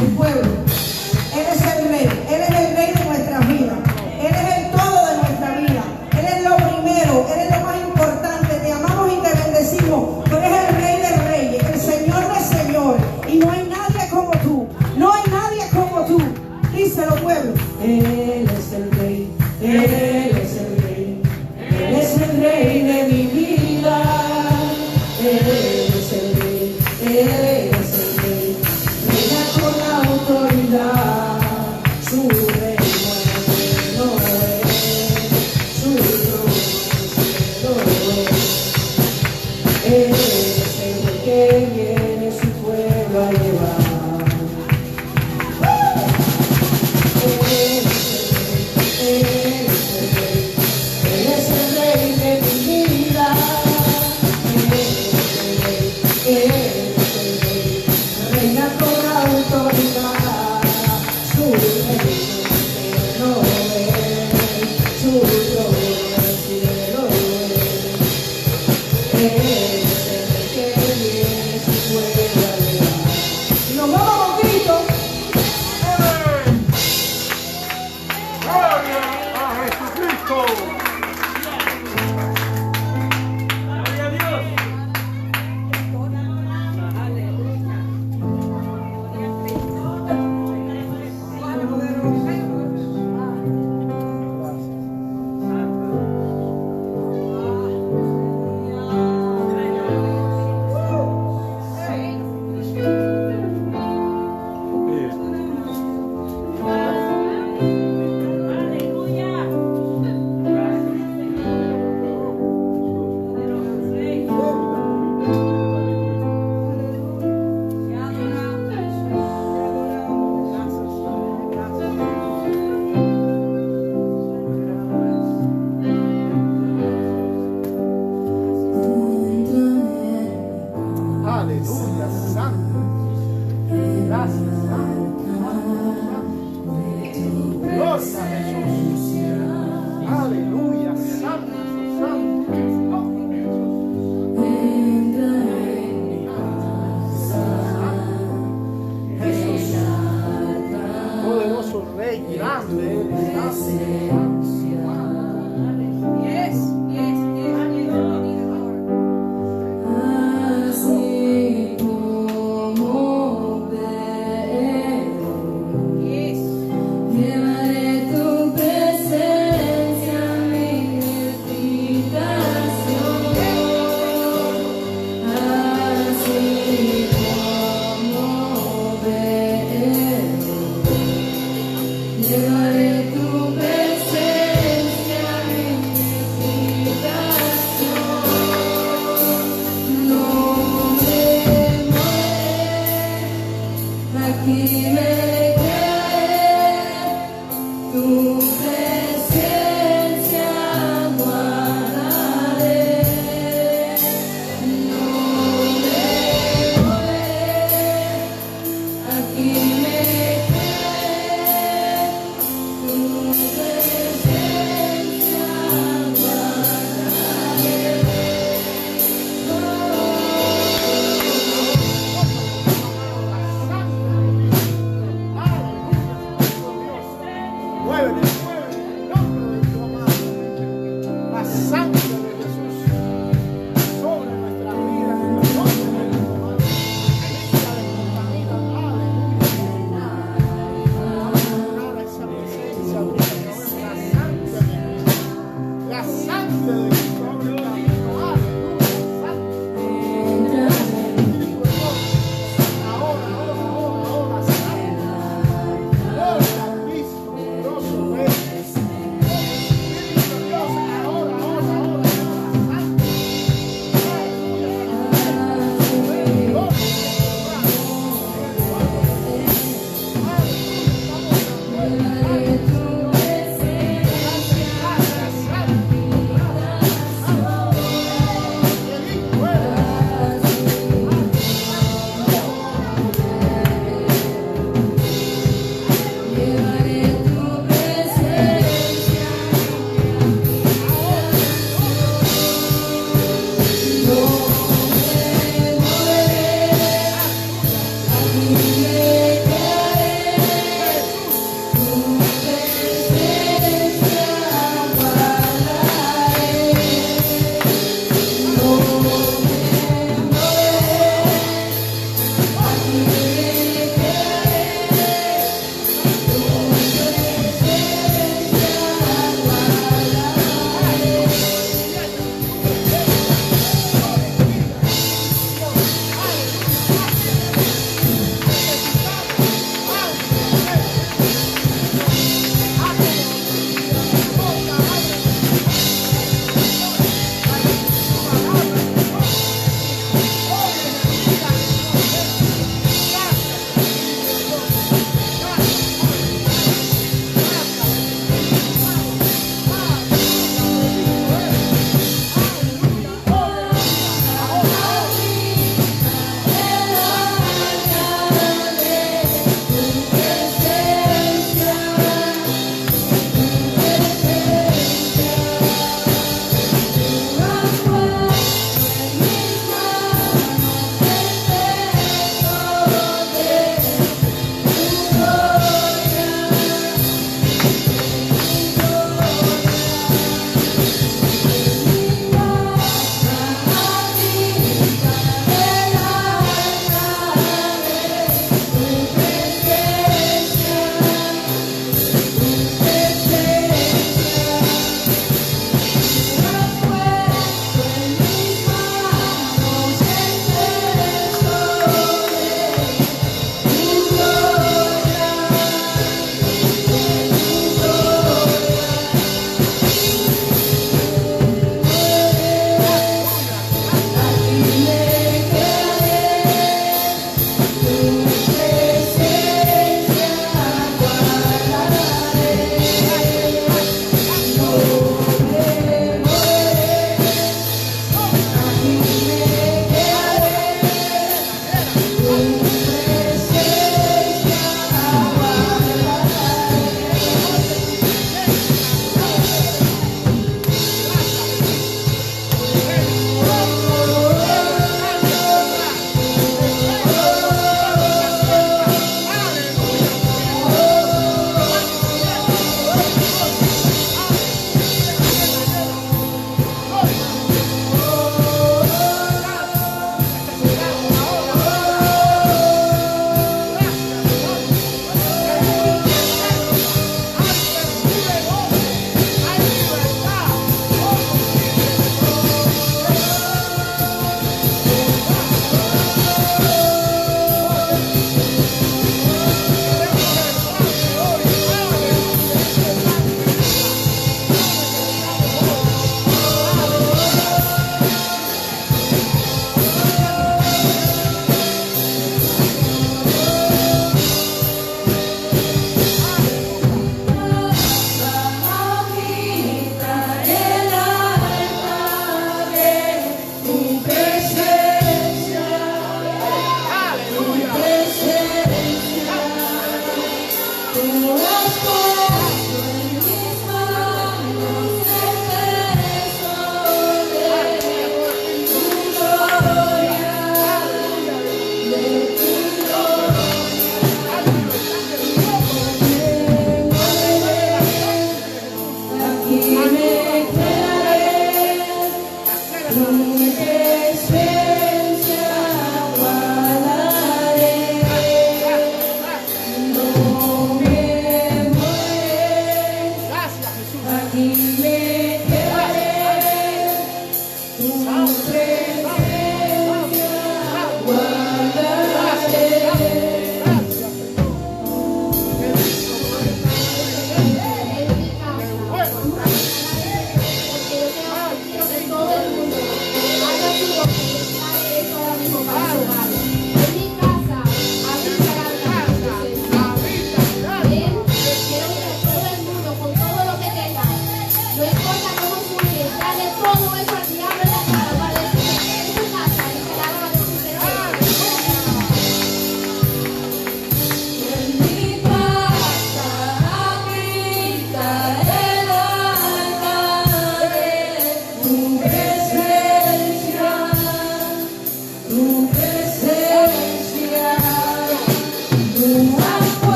el pueblo. Él es el rey. Él es el rey de nuestras vidas. Él es el todo de nuestra vida. Él es lo primero. Él es lo más importante. Te amamos y te bendecimos. Tú eres el rey de reyes, el señor de señores. Y no hay nadie como tú. No hay nadie como tú. Díselo, pueblo. Él es el rey. Él es el rey. Él es el rey de mi vida. Él es el rey. Él es el rey. Reina con la autoridad. Su reino no es. Su trono es. Él es el rey que viene su pueblo a llevar.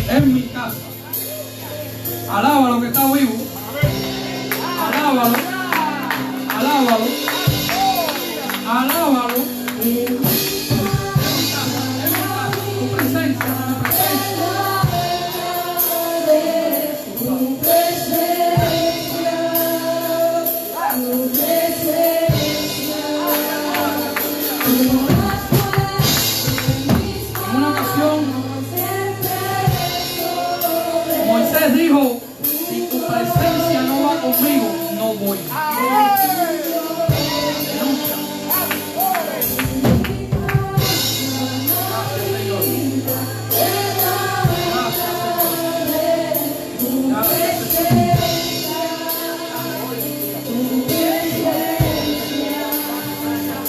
En mi casa. Alábalo que está vivo. Alábalo. Alábalo. Alábalo. Tu presencia, tu presencia. En una ocasión Moisés dijo, si tu presencia no va conmigo, no voy. Aleluya.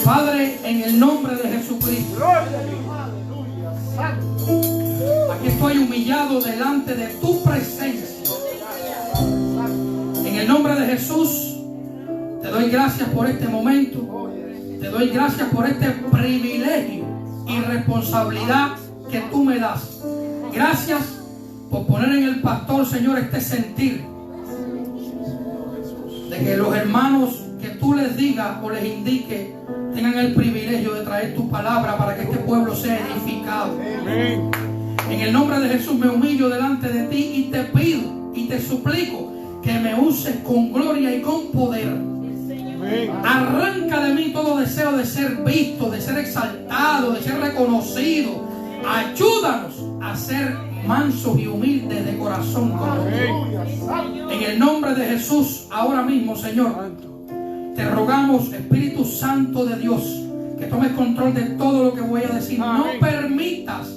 Padre, en el nombre de Jesucristo, aquí estoy humillado delante de tu presencia. En el nombre de Jesús, te doy gracias por este momento. Te doy gracias por este privilegio y responsabilidad que tú me das. Gracias por poner en el pastor, Señor, este sentir de que los hermanos que tú les digas o les indiques tengan el privilegio de traer tu palabra para que este pueblo sea edificado. Amén. En el nombre de Jesús me humillo delante de ti y te pido y te suplico que me uses con gloria y con poder. Amén. Arranca de mí todo deseo de ser visto, de ser exaltado, de ser reconocido. Ayúdanos a ser mansos y humildes de corazón contigo. En el nombre de Jesús, ahora mismo, Señor, te rogamos, Espíritu Santo de Dios, que tomes control de todo lo que voy a decir. No permitas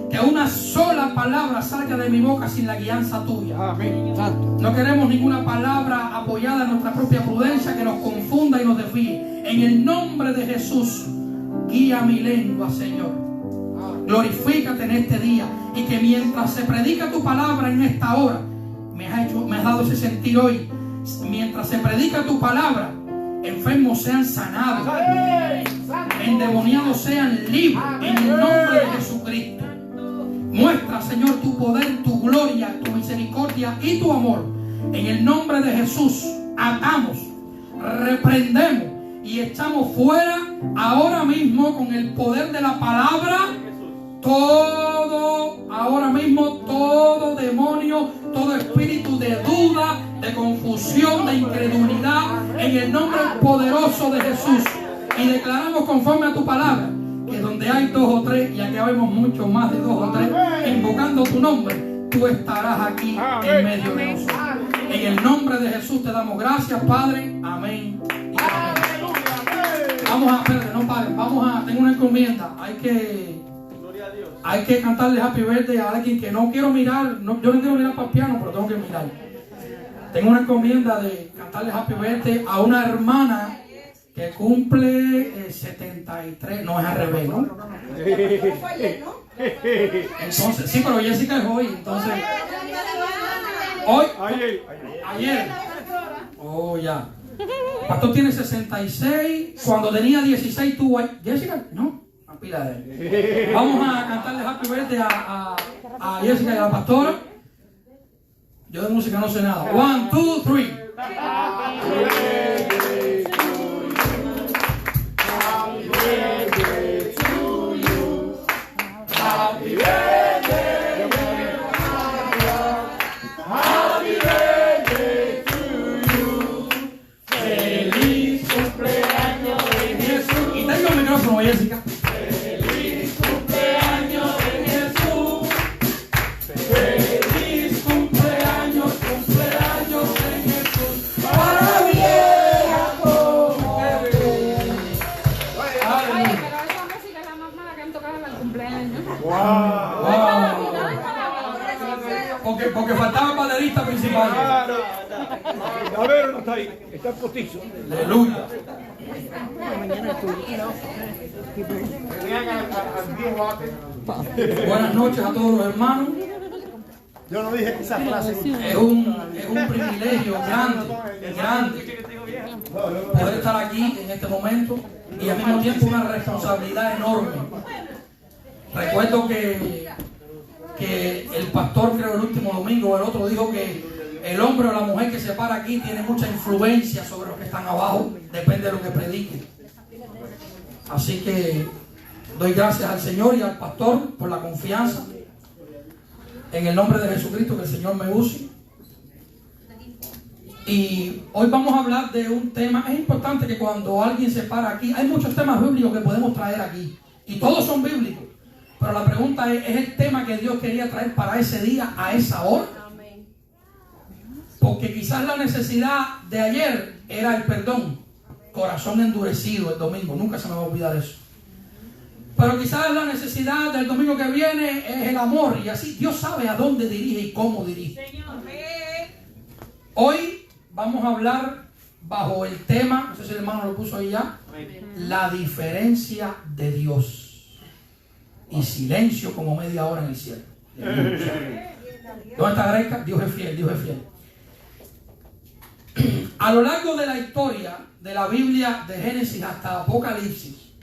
que una sola palabra salga de mi boca sin la guianza tuya. No queremos ninguna palabra apoyada en nuestra propia prudencia que nos confunda y nos desvíe. En el nombre de Jesús, guía mi lengua, Señor. Glorifícate en este día y que mientras se predica tu palabra en esta hora, me has dado ese sentir hoy. Mientras se predica tu palabra, enfermos sean sanados, endemoniados sean libres en el nombre de Jesucristo. Muestra, Señor, tu poder, tu gloria, tu misericordia y tu amor. En el nombre de Jesús atamos, reprendemos y echamos fuera ahora mismo con el poder de la palabra ahora mismo todo demonio, todo espíritu de duda, de confusión, de incredulidad, en el nombre poderoso de Jesús. Y declaramos conforme a tu palabra, que donde hay 2 o 3, y aquí habemos mucho más de 2 o 3, invocando tu nombre, tú estarás aquí en medio de nosotros. En el nombre de Jesús te damos gracias, Padre. Amén. Y amén. Vamos a, espérate, no paren, tengo una encomienda. Hay que cantarle Happy Birthday a alguien que no quiero mirar. Yo no quiero mirar para el piano, pero tengo que mirar. Tengo una encomienda de cantarle Happy Birthday a una hermana que cumple 73. No, es al revés, ¿no? Entonces, sí, pero Jessica es hoy. Entonces, hoy, ayer. Oh, ya. El pastor tiene 66. Cuando tenía 16 tuvo. Jessica, no. Pila de. Vamos a cantarle Happy Birthday a Jessica y a la pastora. Yo de música no sé nada. 1, 2, 3. Happy birthday to you. Happy birthday. Happy birthday to you. Feliz cumpleaños de Jesús. Y tengo el micrófono, Jessica. Porque faltaba el baterista principal. A ver, no está ahí, está el postizo. Aleluya. Buenas noches a todos los hermanos. Yo no dije esa frase. Es un privilegio grande poder estar aquí en este momento y al mismo tiempo una responsabilidad enorme. Recuerdo que el pastor, creo el último domingo o el otro, dijo que el hombre o la mujer que se para aquí tiene mucha influencia sobre los que están abajo, depende de lo que predique. Así que doy gracias al Señor y al pastor por la confianza. En el nombre de Jesucristo, que el Señor me use. Y hoy vamos a hablar de un tema. Es importante que cuando alguien se para aquí, hay muchos temas bíblicos que podemos traer aquí. Y todos son bíblicos. Pero la pregunta es el tema que Dios quería traer para ese día, a esa hora? Porque quizás la necesidad de ayer era el perdón. Corazón endurecido el domingo. Nunca se me va a olvidar eso. Pero quizás la necesidad del domingo que viene es el amor. Y así Dios sabe a dónde dirige y cómo dirige. Hoy vamos a hablar bajo el tema, no sé si el hermano lo puso ahí ya, la diferencia de Dios. Y silencio como media hora en el cielo. ¿Dónde está Greca? Dios es fiel, Dios es fiel. A lo largo de la historia de la Biblia, de Génesis hasta Apocalipsis,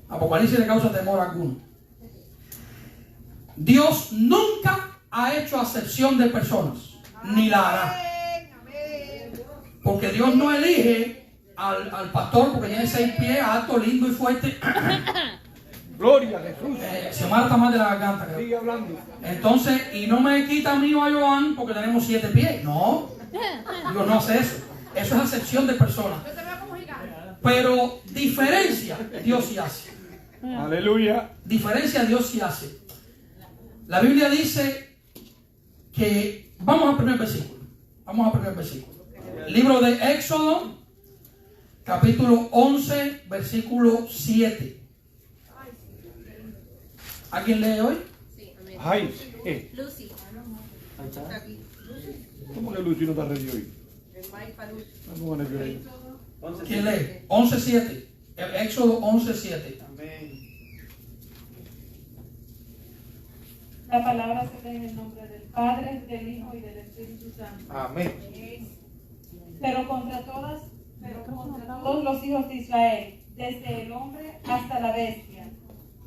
Apocalipsis le causa temor a alguno. Dios nunca ha hecho acepción de personas, ni la hará. Porque Dios no elige al pastor porque tiene 6 pies, alto, lindo y fuerte. Gloria a Jesús. Se mata más de la garganta, creo. Sigue hablando. Entonces, y no me quita a mí o a Joan porque tenemos 7 pies. No, Dios no hace eso. Eso es acepción de personas. Pero diferencia Dios sí hace. Aleluya. Diferencia Dios sí hace. La Biblia dice que, vamos al primer versículo. Libro de Éxodo, capítulo 11, versículo 7. ¿Alguien lee hoy? Sí, amén. Ay, Lucy. ¿cómo que Lucy no está ready hoy? No pongan el violín. ¿Quién lee? 11:7. Éxodo 11:7. La palabra se lee en el nombre del Padre, del Hijo y del Espíritu Santo. Amén. Pero contra todos los hijos de Israel, desde el hombre hasta la bestia,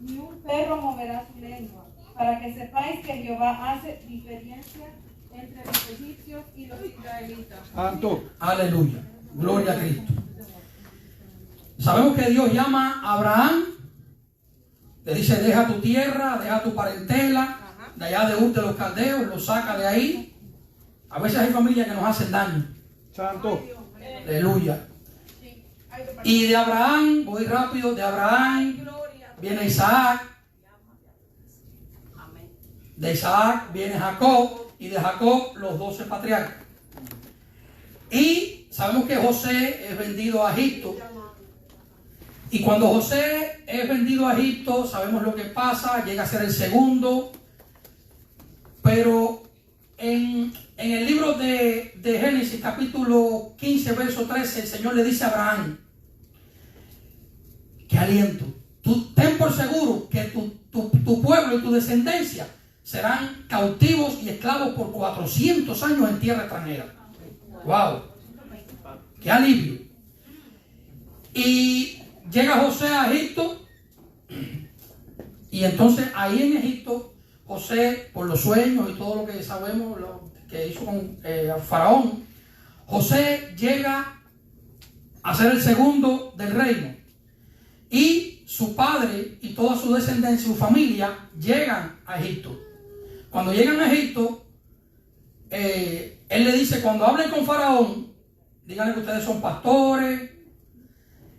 ni un perro moverá su lengua, para que sepáis que Jehová hace diferencia entre los egipcios y los israelitas. Santo. Aleluya. Gloria a Cristo. Sabemos que Dios llama a Abraham. Le dice, deja tu tierra, deja tu parentela, de allá de Ur de los Caldeos, lo saca de ahí. A veces hay familias que nos hacen daño. Santo. Aleluya. Y de Abraham, voy rápido, de Abraham viene Isaac. De Isaac viene Jacob. Y de Jacob los 12 patriarcas. Y sabemos que José es vendido a Egipto. Y cuando José es vendido a Egipto, sabemos lo que pasa, llega a ser el segundo. Pero en el libro de Génesis, capítulo 15, verso 13, el Señor le dice a Abraham, qué aliento, tú ten por seguro que tu pueblo y tu descendencia serán cautivos y esclavos por 400 años en tierra extranjera. ¡Wow! ¡Qué alivio! Y llega José a Egipto, y entonces ahí en Egipto, José, por los sueños y todo lo que sabemos, lo que hizo con Faraón, José llega a ser el segundo del reino. Y su padre y toda su descendencia, su familia, llegan a Egipto. Cuando llegan a Egipto, él le dice, cuando hablen con Faraón, díganle que ustedes son pastores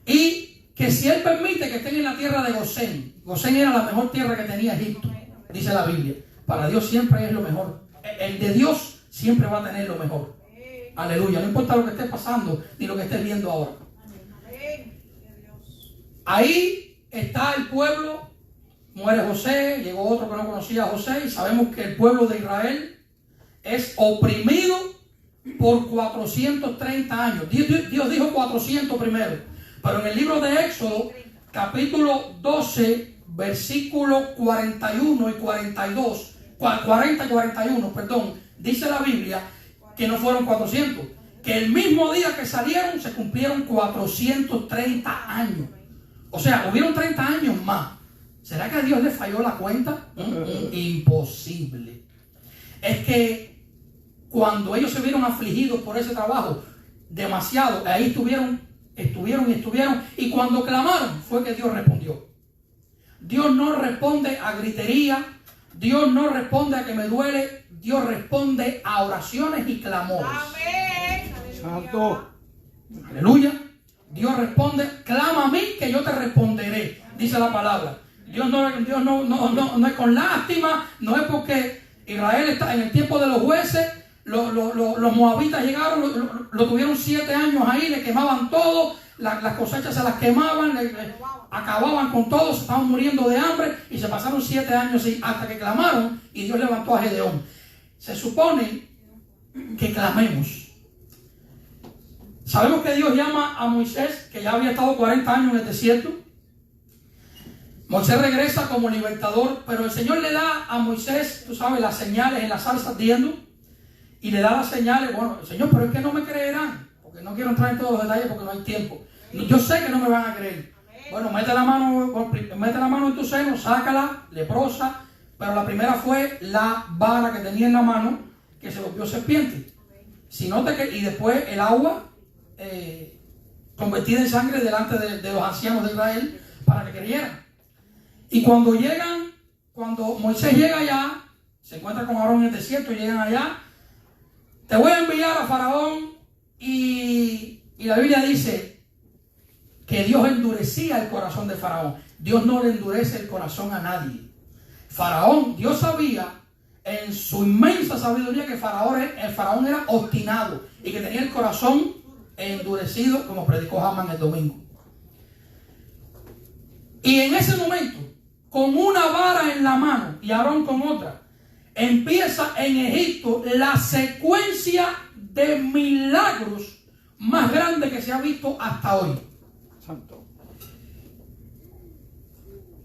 y que si él permite que estén en la tierra de Gosén. Gosén era la mejor tierra que tenía Egipto, dice la Biblia. Para Dios siempre es lo mejor. El de Dios siempre va a tener lo mejor. Aleluya. No importa lo que esté pasando ni lo que estés viendo ahora. Ahí está el pueblo. Muere José, llegó otro que no conocía a José, y sabemos que el pueblo de Israel es oprimido por 430 años. Dios dijo 400 primero. Pero en el libro de Éxodo, capítulo 12, versículos 41 y 42, 40 y 41, perdón, dice la Biblia que no fueron 400, que el mismo día que salieron se cumplieron 430 años. O sea, hubieron 30 años más. ¿Será que a Dios le falló la cuenta? Imposible. Es que cuando ellos se vieron afligidos por ese trabajo, demasiado, ahí estuvieron, y cuando clamaron fue que Dios respondió. Dios no responde a gritería, Dios no responde a que me duele, Dios responde a oraciones y clamores. Amén. Santo. Aleluya. Dios responde, clama a mí que yo te responderé, dice la palabra. Dios no es con lástima, no es porque Israel está en el tiempo de los jueces. Los moabitas llegaron, lo tuvieron 7 años ahí, le quemaban todo, las cosechas se las quemaban, acababan con todo, se estaban muriendo de hambre y se pasaron 7 años hasta que clamaron y Dios levantó a Gedeón. Se supone que clamemos. Sabemos que Dios llama a Moisés, que ya había estado 40 años en el desierto. Moisés regresa como libertador, pero el Señor le da a Moisés, tú sabes, las señales en la zarza ardiendo. Y le da las señales, bueno, Señor, pero es que no me creerán, porque no quiero entrar en todos los detalles porque no hay tiempo. Yo sé que no me van a creer. Bueno, mete la mano en tu seno, sácala, leprosa, pero la primera fue la vara que tenía en la mano, que se volvió serpiente. Y después el agua convertida en sangre delante de los ancianos de Israel para que creyeran. Y cuando Moisés llega allá, se encuentra con Aarón en el desierto, llegan allá. Te voy a enviar a Faraón y la Biblia dice que Dios endurecía el corazón de Faraón. Dios no le endurece el corazón a nadie. Faraón, Dios sabía en su inmensa sabiduría que el faraón era obstinado y que tenía el corazón endurecido, como predicó Haman el domingo. Y en ese momento, con una vara en la mano y Aarón con otra, empieza en Egipto la secuencia de milagros más grande que se ha visto hasta hoy. Santo.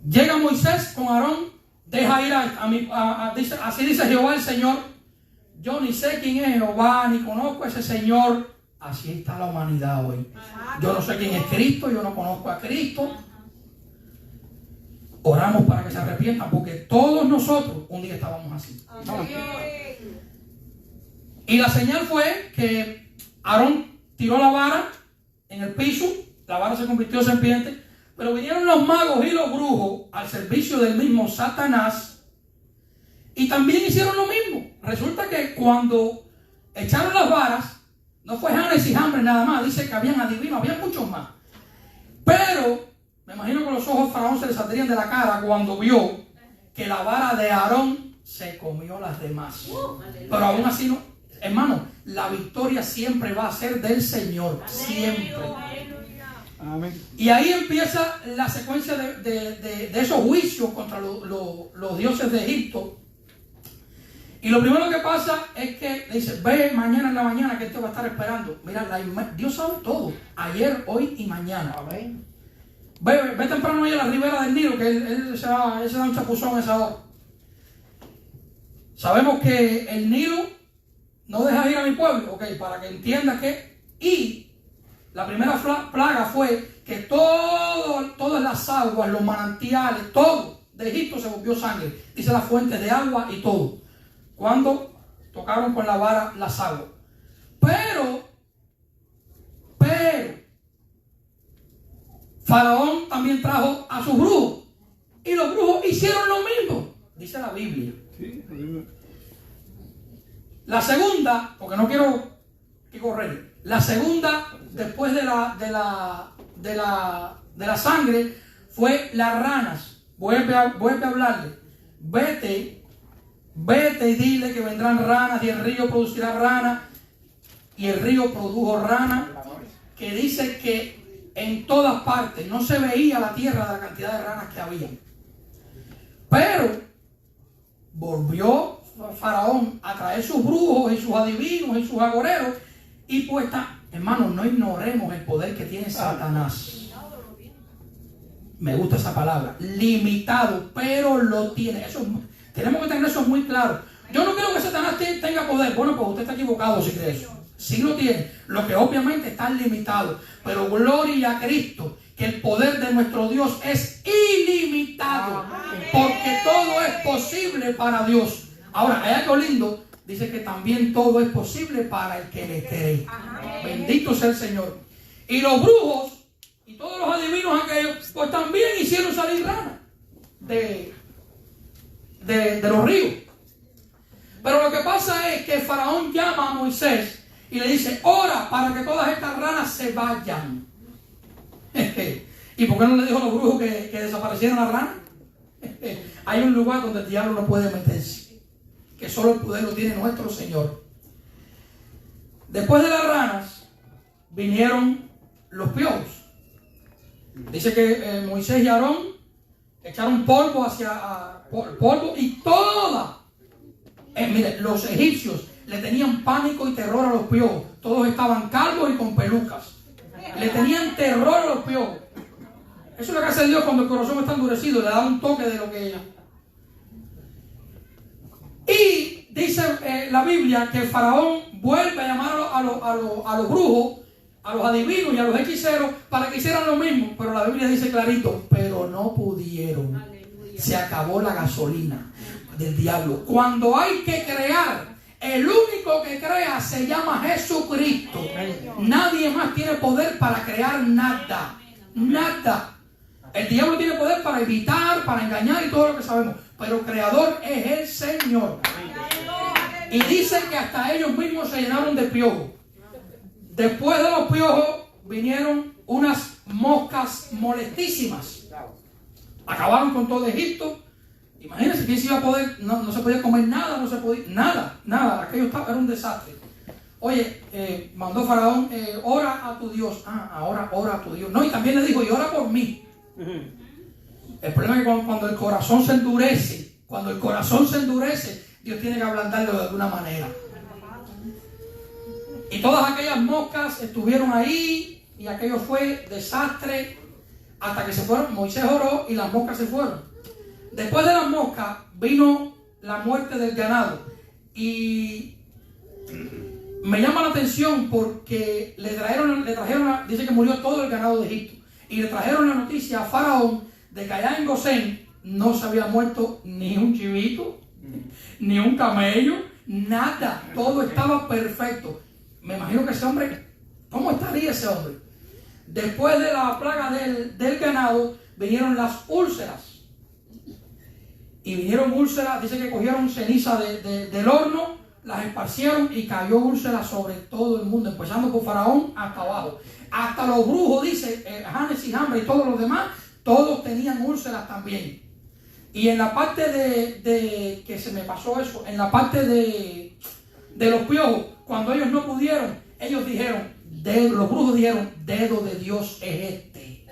Llega Moisés con Aarón, deja ir así dice Jehová el Señor. Yo ni sé quién es Jehová, ni conozco a ese Señor. Así está la humanidad hoy. Yo no sé quién es Cristo, yo no conozco a Cristo. Oramos para que se arrepientan, porque todos nosotros un día estábamos así. Y la señal fue que Aarón tiró la vara en el piso, la vara se convirtió en serpiente, pero vinieron los magos y los brujos al servicio del mismo Satanás y también hicieron lo mismo. Resulta que cuando echaron las varas, no fue Janes y Jambres nada más, dice que habían adivinos, había muchos más. Pero me imagino que los ojos de Faraón se le saldrían de la cara cuando vio que la vara de Aarón se comió las demás. Pero aún así, no, hermano, la victoria siempre va a ser del Señor. Siempre. Amén. Y ahí empieza la secuencia de esos juicios contra los dioses de Egipto. Y lo primero que pasa es que dice, ve mañana en la mañana que te va a estar esperando. Mira, Dios sabe todo. Ayer, hoy y mañana. Amén. Ve temprano ahí a la ribera del Nilo, que él se da un chapuzón a esa hora. Sabemos que el Nilo no deja ir a mi pueblo, ok, para que entiendas que... Y la primera plaga fue que todas las aguas, los manantiales, todo de Egipto se volvió sangre. Dice las fuentes de agua y todo. Cuando tocaron con la vara las aguas. Pero Faraón también trajo a sus brujos. Y los brujos hicieron lo mismo. Dice la Biblia. Sí. La segunda, porque no quiero correr. La segunda, después de la sangre, fue las ranas. Vuelve a hablarle. Vete y dile que vendrán ranas y el río producirá ranas. Y el río produjo ranas. Que dice que en todas partes no se veía la tierra de la cantidad de ranas que había. Pero volvió Faraón a traer sus brujos y sus adivinos y sus agoreros. Y pues hermanos, no ignoremos el poder que tiene Satanás. Me gusta esa palabra, limitado, pero lo tiene. Tenemos que tener eso muy claro. Yo no creo que Satanás tenga poder. Bueno, pues usted está equivocado si cree eso. Sí lo tiene, lo que obviamente está limitado. Pero gloria a Cristo, que el poder de nuestro Dios es ilimitado. Porque todo es posible para Dios. Ahora, hay algo lindo. Dice que también todo es posible para el que le cree. Bendito sea el Señor. Y los brujos y todos los adivinos aquellos, pues también hicieron salir ranas de los ríos. Pero lo que pasa es que el Faraón llama a Moisés y le dice: ora para que todas estas ranas se vayan. ¿Y por qué no le dijo a los brujos que desaparecieran las ranas? Hay un lugar donde el diablo no puede meterse, que solo el poder lo tiene nuestro Señor. Después de las ranas vinieron los piojos. Dice que Moisés y Aarón echaron polvo polvo y toda. Mire, los egipcios le tenían pánico y terror a los piojos. Todos estaban calvos y con pelucas. Le tenían terror a los piojos. Eso es lo que hace Dios cuando el corazón está endurecido. Le da un toque de lo que ella. Y dice la Biblia que el Faraón vuelve a llamar a los brujos, a los adivinos y a los hechiceros para que hicieran lo mismo. Pero la Biblia dice clarito: pero no pudieron. Aleluya. Se acabó la gasolina del diablo. Cuando hay que crear, el único que crea se llama Jesucristo. Nadie más tiene poder para crear nada. Nada. El diablo tiene poder para evitar, para engañar y todo lo que sabemos. Pero creador es el Señor. Y dicen que hasta ellos mismos se llenaron de piojos. Después de los piojos vinieron unas moscas molestísimas. Acabaron con todo Egipto. Imagínense quién se iba a poder, no se podía comer nada, no se podía, nada. Aquello era un desastre. Oye, mandó Faraón, ora a tu Dios. Ahora ora a tu Dios. No, y también le dijo: y ora por mí. El problema es que cuando el corazón se endurece, Dios tiene que ablandarlo de alguna manera. Y todas aquellas moscas estuvieron ahí y aquello fue desastre hasta que se fueron. Moisés oró y las moscas se fueron. Después de las moscas vino la muerte del ganado. Y me llama la atención porque le trajeron, dice que murió todo el ganado de Egipto. Y le trajeron la noticia a Faraón de que allá en Gosén no se había muerto ni un chivito, ni un camello, nada. Todo estaba perfecto. Me imagino que ese hombre, ¿cómo estaría ese hombre? Después de la plaga del ganado, vinieron las úlceras. Y vinieron úlceras, dice que cogieron ceniza del horno, las esparcieron y cayó úlceras sobre todo el mundo, empezando por Faraón hasta abajo. Hasta los brujos, dice Janes y Jambres y todos los demás, todos tenían úlceras también. Y en la parte que se me pasó eso, en la parte de los piojos, cuando ellos no pudieron, ellos dijeron, los brujos dijeron: dedo de Dios es este.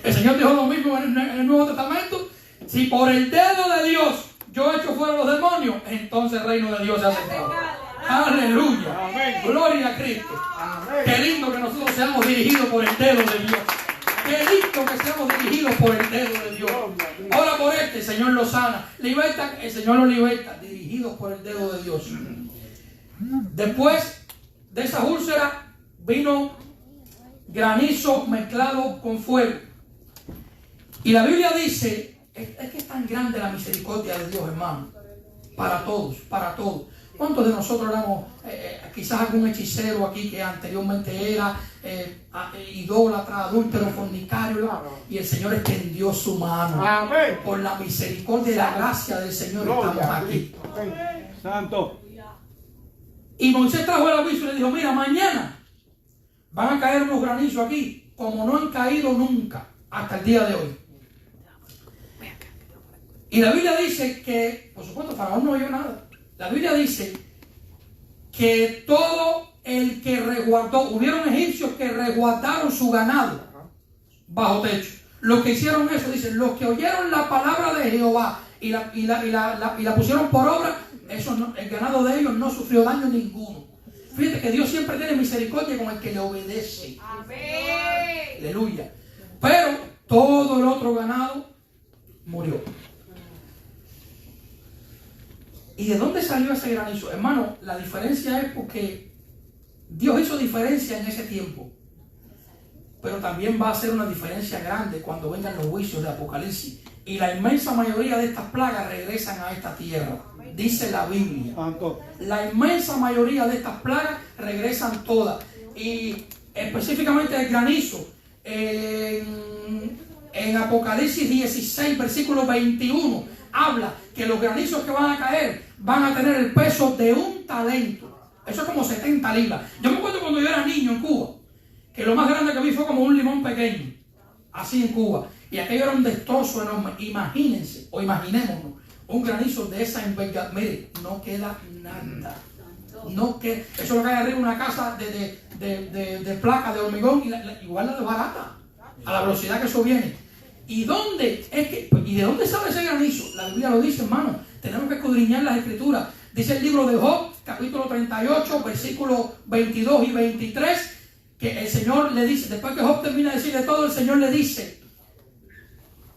El Señor dijo lo mismo en el Nuevo Testamento: si por el dedo de Dios yo echo fuera los demonios, entonces el reino de Dios se hace fuera. Aleluya. Amén. Gloria a Cristo. Amén. Qué lindo que nosotros seamos dirigidos por el dedo de Dios. Qué lindo que seamos dirigidos por el dedo de Dios. Ora por este, el Señor lo sana. Liberta, el Señor lo liberta. Dirigidos por el dedo de Dios. Después de esa úlcera vino granizo mezclado con fuego. Y la Biblia dice, es que es tan grande la misericordia de Dios, hermano. Para todos, para todos. ¿Cuántos de nosotros éramos quizás algún hechicero aquí que anteriormente era idólatra, adúltero, fornicario? Y el Señor extendió su mano. Amén. Por la misericordia y la gracia del Señor estamos aquí. Santo. Y Moisés trajo el aviso y le dijo: mira, mañana van a caer unos granizos aquí como no han caído nunca hasta el día de hoy. Y la Biblia dice que, por supuesto, Faraón no oyó nada. La Biblia dice que todo el que resguardó, hubieron egipcios que resguardaron su ganado bajo techo. Los que hicieron eso, dicen, los que oyeron la palabra de Jehová y la pusieron por obra, eso no, el ganado de ellos no sufrió daño ninguno. Fíjate que Dios siempre tiene misericordia con el que le obedece. Amén. Aleluya. Pero todo el otro ganado murió. ¿Y de dónde salió ese granizo? Hermano, la diferencia es porque Dios hizo diferencia en ese tiempo. Pero también va a hacer una diferencia grande cuando vengan los juicios de Apocalipsis. Y la inmensa mayoría de estas plagas regresan a esta tierra. Dice la Biblia. La inmensa mayoría de estas plagas regresan todas. Y específicamente el granizo. En Apocalipsis 16, versículo 21, habla que los granizos que van a caer van a tener el peso de un talento. Eso es como 70 libras. Yo me acuerdo cuando yo era niño en Cuba, que lo más grande que vi fue como un limón pequeño, así en Cuba. Y aquello era un destrozo enorme. Imagínense, o imaginémonos, un granizo de esa envergadura. Mire, no queda nada. No queda. Eso lo cae arriba de una casa de placa de hormigón y igual la de barata, a la velocidad que eso viene. ¿Y dónde? ¿Y de dónde sale ese granizo? La Biblia lo dice, hermano. Tenemos que escudriñar las Escrituras. Dice el libro de Job, capítulo 38, versículos 22 y 23, que el Señor le dice, después que Job termina de decirle todo, el Señor le dice: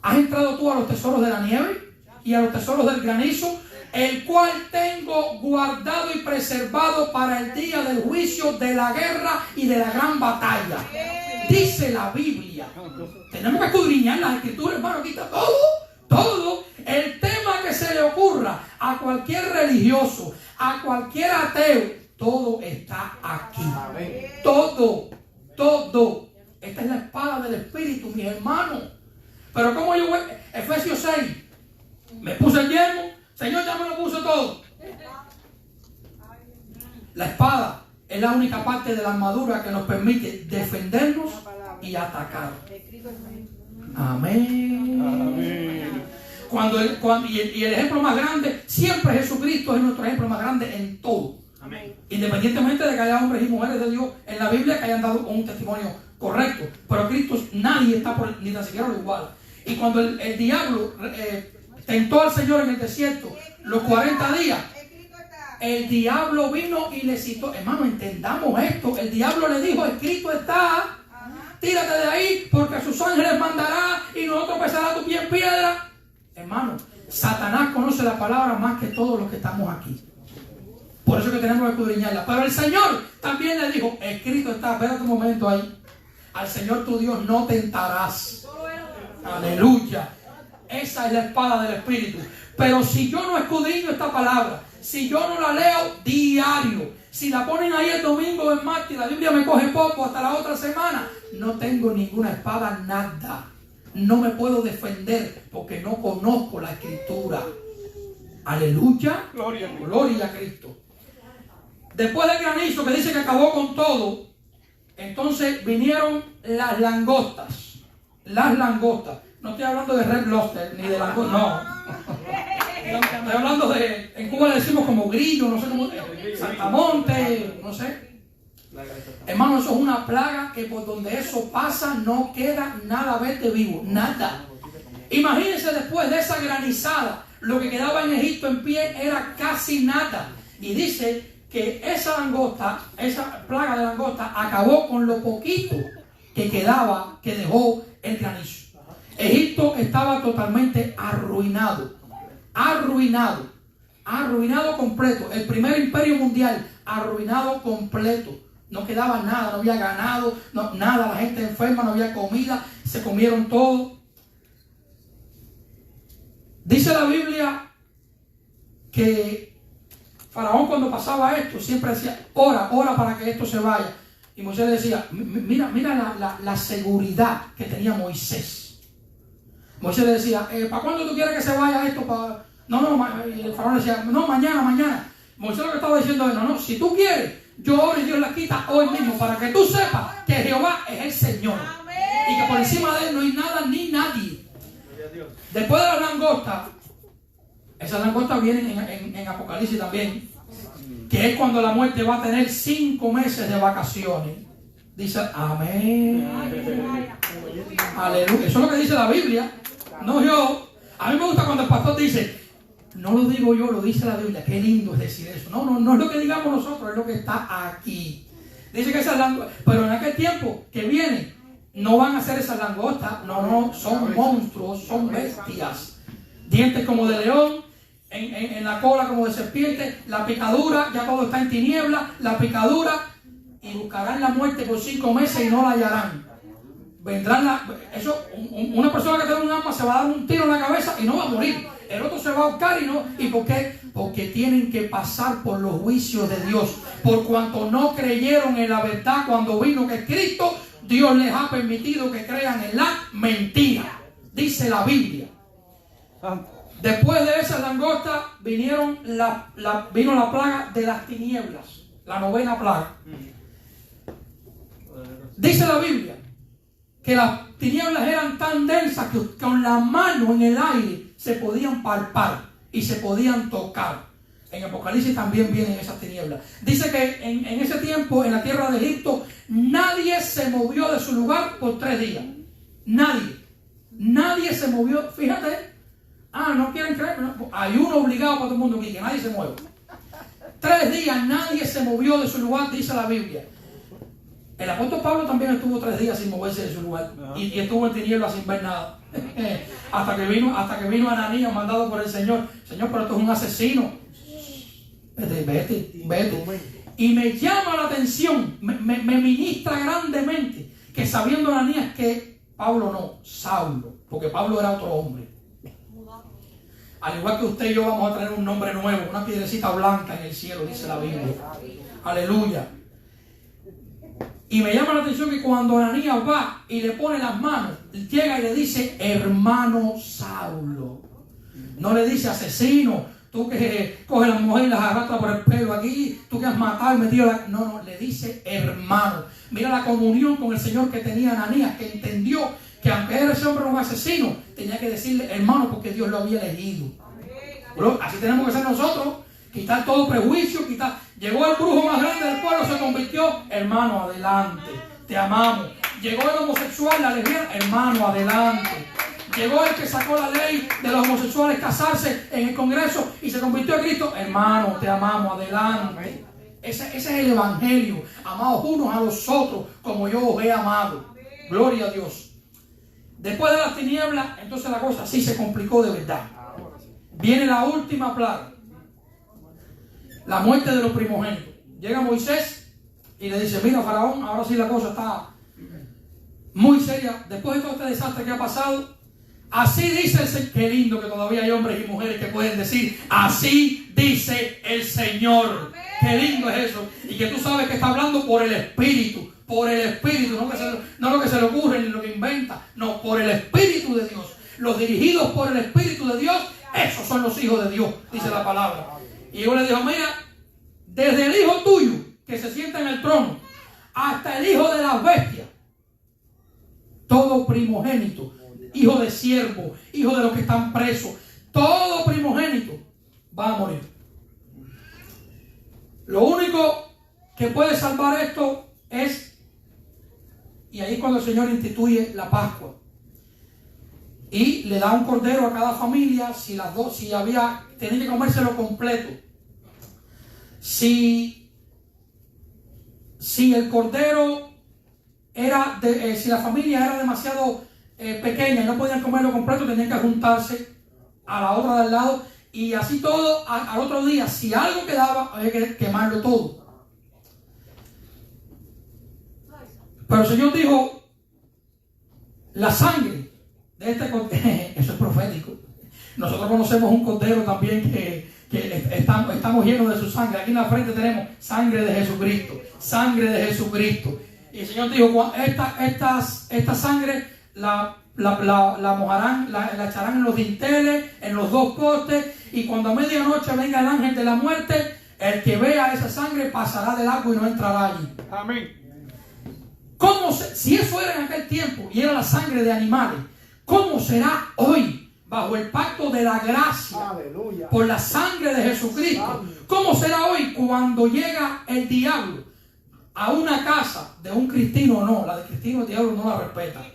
¿has entrado tú a los tesoros de la nieve y a los tesoros del granizo, el cual tengo guardado y preservado para el día del juicio, de la guerra y de la gran batalla? Dice la Biblia. Tenemos que escudriñar las Escrituras, hermano. Aquí está todo. El tema que se le ocurra a cualquier religioso, a cualquier ateo, todo está aquí. Todo. Esta es la espada del Espíritu, mis hermanos. Pero como yo voy, Efesios 6, me puse el yelmo, Señor ya me lo puso todo. La espada es la única parte de la armadura que nos permite defendernos y atacar. Amén. Y el ejemplo más grande, siempre Jesucristo es nuestro ejemplo más grande en todo. Amén. Independientemente de que haya hombres y mujeres de Dios en la Biblia que hayan dado un testimonio correcto. Pero Cristo, nadie está por ni tan siquiera lo igual. Y cuando el diablo tentó al Señor en el desierto los 40 días, el diablo vino y le citó. Hermano, entendamos esto. El diablo le dijo: escrito está, tírate de ahí, porque a sus ángeles mandará y nosotros pesará tu pie en piedra. Hermano, Satanás conoce la palabra más que todos los que estamos aquí. Por eso que tenemos que escudriñarla. Pero el Señor también le dijo: escrito está. Espérate un momento ahí. Al Señor tu Dios no tentarás. Aleluya. Esa es la espada del Espíritu. Pero si yo no escudriño esta palabra, si yo no la leo diario, si la ponen ahí el domingo o el martes, la Biblia me coge poco hasta la otra semana, no tengo ninguna espada, nada. No me puedo defender porque no conozco la Escritura. Aleluya. Gloria a Cristo. Después del granizo que dice que acabó con todo, entonces vinieron las langostas. Las langostas. No estoy hablando de Red Lobster ni de langostas, no. Estoy hablando de, en Cuba le decimos como grillo, no sé cómo, saltamonte, no sé. Hermano, eso es una plaga que por donde eso pasa no queda nada verde vivo, nada. Imagínense después de esa granizada, lo que quedaba en Egipto en pie era casi nada. Y dice que esa langosta, esa plaga de langosta acabó con lo poquito que quedaba, que dejó el granizo. Egipto estaba totalmente arruinado completo. El primer imperio mundial arruinado completo. No quedaba nada, no había ganado, nada, la gente enferma, no había comida, se comieron todo. Dice la Biblia que Faraón, cuando pasaba esto, siempre decía: ora para que esto se vaya. Y Moisés le decía: mira la seguridad que tenía Moisés. Moisés le decía: ¿para cuándo tú quieres que se vaya esto? Y el Faraón le decía: no, mañana. Moisés lo que estaba diciendo es: no, si tú quieres, yo oro y Dios la quita hoy mismo, para que tú sepas que Jehová es el Señor. Amén. Y que por encima de él no hay nada ni nadie. Después de las langostas, esas langostas vienen en Apocalipsis también, que es cuando la muerte va a tener 5 meses de vacaciones. Dice: amén. Aleluya. Eso es lo que dice la Biblia, no yo. A mí me gusta cuando el pastor dice, no lo digo yo, lo dice la Biblia. Qué lindo es decir eso. No es lo que digamos nosotros, es lo que está aquí. Dice que esas langostas, pero en aquel tiempo que viene, no van a ser esas langostas. No, son monstruos, son bestias. Dientes como de león, en la cola como de serpiente, la picadura, ya todo está en tiniebla, la picadura, y buscarán la muerte por 5 meses y no la hallarán. Vendrán una persona que tiene un arma se va a dar un tiro en la cabeza y no va a morir. El otro se va a ahorcar y no. ¿Y por qué? Porque tienen que pasar por los juicios de Dios. Por cuanto no creyeron en la verdad cuando vino que Cristo, Dios les ha permitido que crean en la mentira. Dice la Biblia. Después de esas langostas vino la plaga de las tinieblas. La 9ª plaga. Dice la Biblia que las tinieblas eran tan densas que con la mano en el aire se podían palpar y se podían tocar. En Apocalipsis también vienen esas tinieblas. Dice que en ese tiempo, en la tierra de Egipto, nadie se movió de su lugar por 3 días. Nadie se movió. Fíjate. No quieren creer. No, hay uno obligado para todo el mundo aquí, que nadie se mueve. 3 días nadie se movió de su lugar, dice la Biblia. El apóstol Pablo también estuvo 3 días sin moverse de su lugar. Y estuvo en tinieblas sin ver nada. hasta que vino Ananías, mandado por el Señor. Señor, pero esto es un asesino. Vete. Y me llama la atención, me ministra grandemente, que sabiendo Ananías que Pablo no, Saulo, porque Pablo era otro hombre. Al igual que usted y yo vamos a tener un nombre nuevo, una piedrecita blanca en el cielo, dice la Biblia. Aleluya. Y me llama la atención que cuando Ananías va y le pone las manos, llega y le dice, hermano Saulo. No le dice asesino, tú que coges a las mujeres y las arrastras por el pelo aquí, tú que has matado y metido la... No, le dice hermano. Mira la comunión con el Señor que tenía Ananías, que entendió que aunque era ese hombre un asesino, tenía que decirle hermano porque Dios lo había elegido. Pero así tenemos que ser nosotros, quitar todo prejuicio, Llegó el brujo más grande del pueblo, se convirtió, hermano, adelante, te amamos. Llegó el homosexual, la lesbiana, hermano, adelante. Llegó el que sacó la ley de los homosexuales casarse en el Congreso y se convirtió en Cristo, hermano, te amamos, adelante. Ese es el evangelio, amados unos a los otros, como yo os he amado. Gloria a Dios. Después de las tinieblas, entonces la cosa sí se complicó de verdad. Viene la última plaga. La muerte de los primogénitos. Llega Moisés y le dice, mira Faraón, ahora sí la cosa está muy seria. Después de todo este desastre que ha pasado, así dice el Señor. Qué lindo que todavía hay hombres y mujeres que pueden decir, así dice el Señor. Qué lindo es eso. Y que tú sabes que está hablando por el Espíritu. Por el Espíritu, no lo que se le ocurre ni lo que inventa. No, por el Espíritu de Dios. Los dirigidos por el Espíritu de Dios, esos son los hijos de Dios, dice la palabra. Y yo le digo, mira, desde el hijo tuyo que se sienta en el trono hasta el hijo de las bestias, todo primogénito, hijo de siervo, hijo de los que están presos, todo primogénito va a morir. Lo único que puede salvar esto es, y ahí es cuando el Señor instituye la Pascua. Y le da un cordero a cada familia, tenían que comérselo completo. Si el cordero era, si la familia era demasiado pequeña y no podían comerlo completo, tenían que juntarse a la otra del lado. Y así todo, al otro día, si algo quedaba, había que quemarlo todo. Pero el Señor dijo, la sangre de este cordero, eso es profético. Nosotros conocemos un cordero también que estamos llenos de su sangre. Aquí en la frente tenemos sangre de Jesucristo, sangre de Jesucristo. Y el Señor dijo, esta sangre la mojarán, la echarán en los dinteles, en los 2 postes, y cuando a medianoche venga el ángel de la muerte, el que vea esa sangre pasará del agua y no entrará allí. Amén. Si eso era en aquel tiempo y era la sangre de animales, ¿cómo será hoy bajo el pacto de la gracia? Aleluya. Por la sangre de Jesucristo? ¿Cómo será hoy cuando llega el diablo a una casa de un cristiano? No, la de cristiano el diablo no la respeta.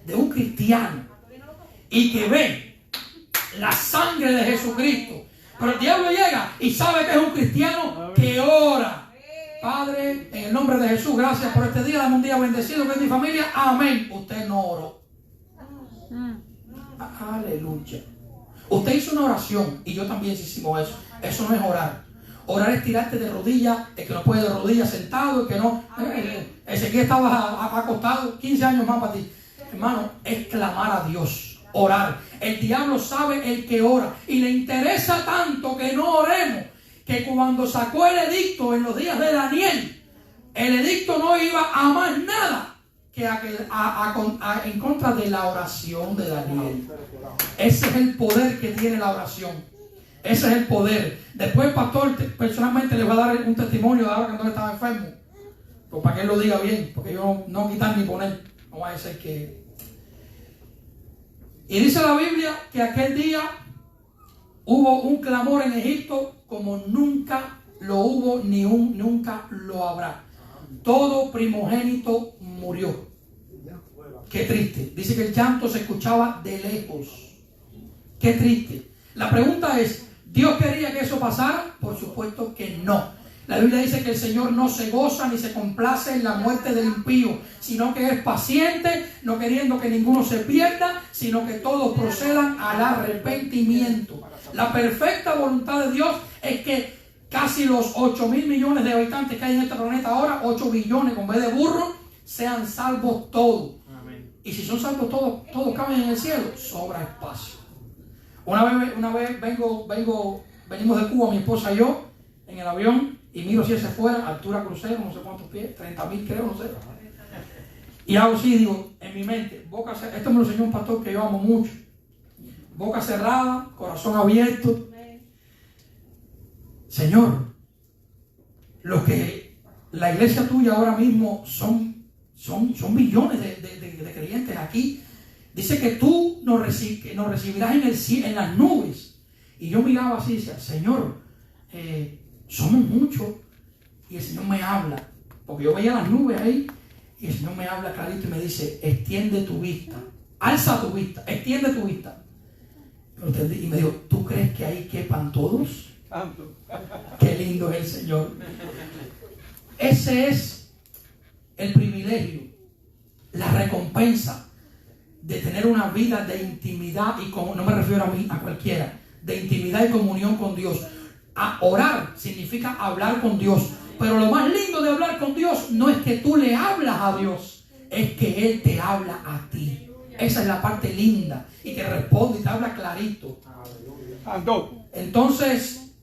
De un cristiano, y que ve la sangre de Jesucristo. Pero el diablo llega y sabe que es un cristiano que ora. Padre, en el nombre de Jesús, gracias por este día. Dame un día bendecido con mi familia. Amén. Usted no oró. Aleluya. Usted hizo una oración y yo también hicimos eso. Eso no es orar. Orar es tirarte de rodillas, el que no puede de rodillas sentado, el que no. Ese que estaba acostado, 15 años más para ti. Hermano, es clamar a Dios, orar. El diablo sabe el que ora y le interesa tanto que no oremos, que cuando sacó el edicto en los días de Daniel, el edicto no iba a más nada que en contra de la oración de Daniel. Ese es el poder que tiene la oración. Ese es el poder. Después, pastor, personalmente les voy a dar un testimonio de ahora cuando él estaba enfermo. Pues para que él lo diga bien, porque yo no quitar ni poner. No va a ser que... Y dice la Biblia que aquel día hubo un clamor en Egipto como nunca lo hubo ni nunca lo habrá. Todo primogénito murió. Qué triste. Dice que el llanto se escuchaba de lejos. Qué triste. La pregunta es, ¿Dios quería que eso pasara? Por supuesto que no. La Biblia dice que el Señor no se goza ni se complace en la muerte del impío, sino que es paciente, no queriendo que ninguno se pierda, sino que todos procedan al arrepentimiento. La perfecta voluntad de Dios es que casi los 8.000 millones de habitantes que hay en este planeta ahora, 8 billones con B de burro, sean salvos todos. Amén. Y si son salvos todos caben en el cielo, sobra espacio. Una vez venimos de Cuba, mi esposa y yo, en el avión, y miro si ese fuera, altura crucero, no sé cuántos pies, 30.000 creo, no sé. Y hago así, digo, en mi mente, boca cerrada, esto me lo enseñó un pastor que yo amo mucho. Boca cerrada, corazón abierto. Señor, lo que la iglesia tuya ahora mismo son billones de creyentes aquí. Dice que tú nos recibirás en las nubes. Y yo miraba así y decía, Señor, somos muchos. Y el Señor me habla, porque yo veía las nubes ahí, y el Señor me habla clarito y me dice, extiende tu vista, alza tu vista, extiende tu vista. Y me dijo, ¿tú crees que ahí quepan todos? Qué lindo es el Señor. Ese es el privilegio, la recompensa de tener una vida de intimidad, y no me refiero a mí, a cualquiera, de intimidad y comunión con Dios. A orar significa hablar con Dios, pero lo más lindo de hablar con Dios no es que tú le hablas a Dios, es que Él te habla a ti. Esa es la parte linda, y que responde y te habla clarito. Entonces,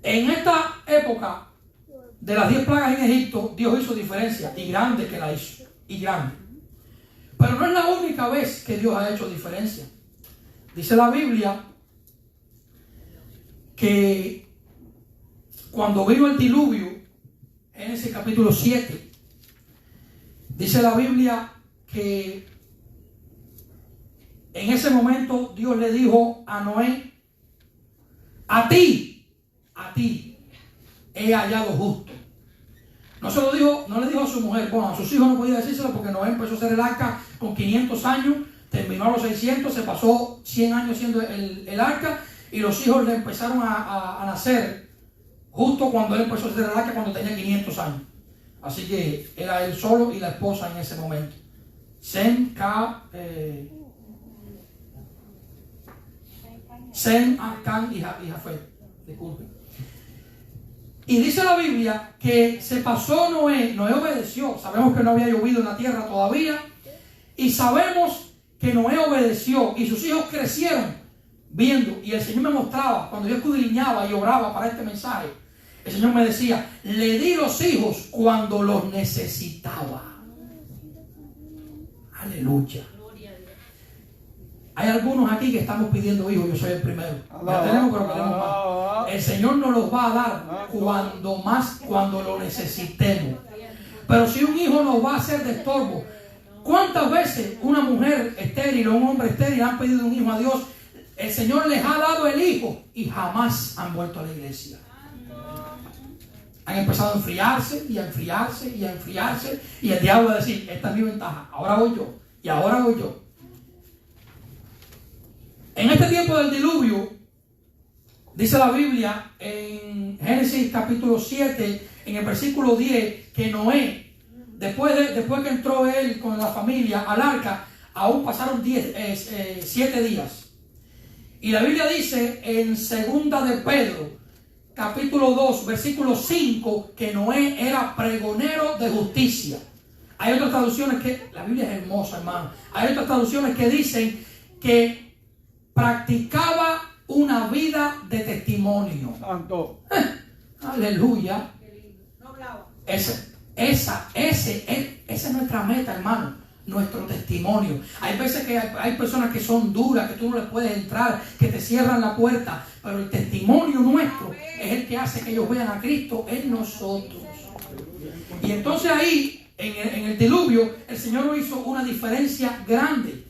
en esta época de las 10 plagas en Egipto, Dios hizo diferencia, y grande que la hizo, y grande. Pero no es la única vez que Dios ha hecho diferencia. Dice la Biblia que cuando vino el diluvio, en ese capítulo 7, dice la Biblia que en ese momento Dios le dijo a Noé, a ti he hallado justo. No le dijo a su mujer, bueno, a sus hijos no podía decírselo porque Noé empezó a hacer el arca con 500 años, terminó a los 600, se pasó 100 años haciendo el arca, y los hijos le empezaron a nacer justo cuando él empezó a hacer el arca, cuando tenía 500 años. Así que era él solo y la esposa en ese momento. Sem, Can y Jafet. Disculpen. Y dice la Biblia que se pasó Noé obedeció. Sabemos que no había llovido en la tierra todavía. Y sabemos que Noé obedeció y sus hijos crecieron viendo. Y el Señor me mostraba, cuando yo escudriñaba y oraba para este mensaje, el Señor me decía, le di los hijos cuando los necesitaba. Aleluya. Hay algunos aquí que estamos pidiendo hijos, yo soy el primero. Ya tenemos, pero queremos más. El Señor nos los va a dar cuando lo necesitemos. Pero si un hijo nos va a hacer de estorbo, ¿cuántas veces una mujer estéril o un hombre estéril han pedido un hijo a Dios? El Señor les ha dado el hijo y jamás han vuelto a la iglesia. Han empezado a enfriarse y a enfriarse y a enfriarse, y el diablo va a decir, esta es mi ventaja, ahora voy yo y ahora voy yo. En este tiempo del diluvio, dice la Biblia en Génesis capítulo 7, en el versículo 10, que Noé, después que entró él con la familia al arca, aún pasaron 7 días. Y la Biblia dice en segunda de Pedro, capítulo 2, versículo 5, que Noé era pregonero de justicia. Hay otras traducciones que, la Biblia es hermosa, hermano. Hay otras traducciones que dicen que practicaba una vida de testimonio. Santo. Aleluya. Esa es nuestra meta, hermano. Nuestro testimonio. Hay veces que hay personas que son duras, que tú no les puedes entrar, que te cierran la puerta, pero el testimonio nuestro es el que hace que ellos vean a Cristo en nosotros. Y entonces ahí, en el diluvio, el Señor hizo una diferencia grande.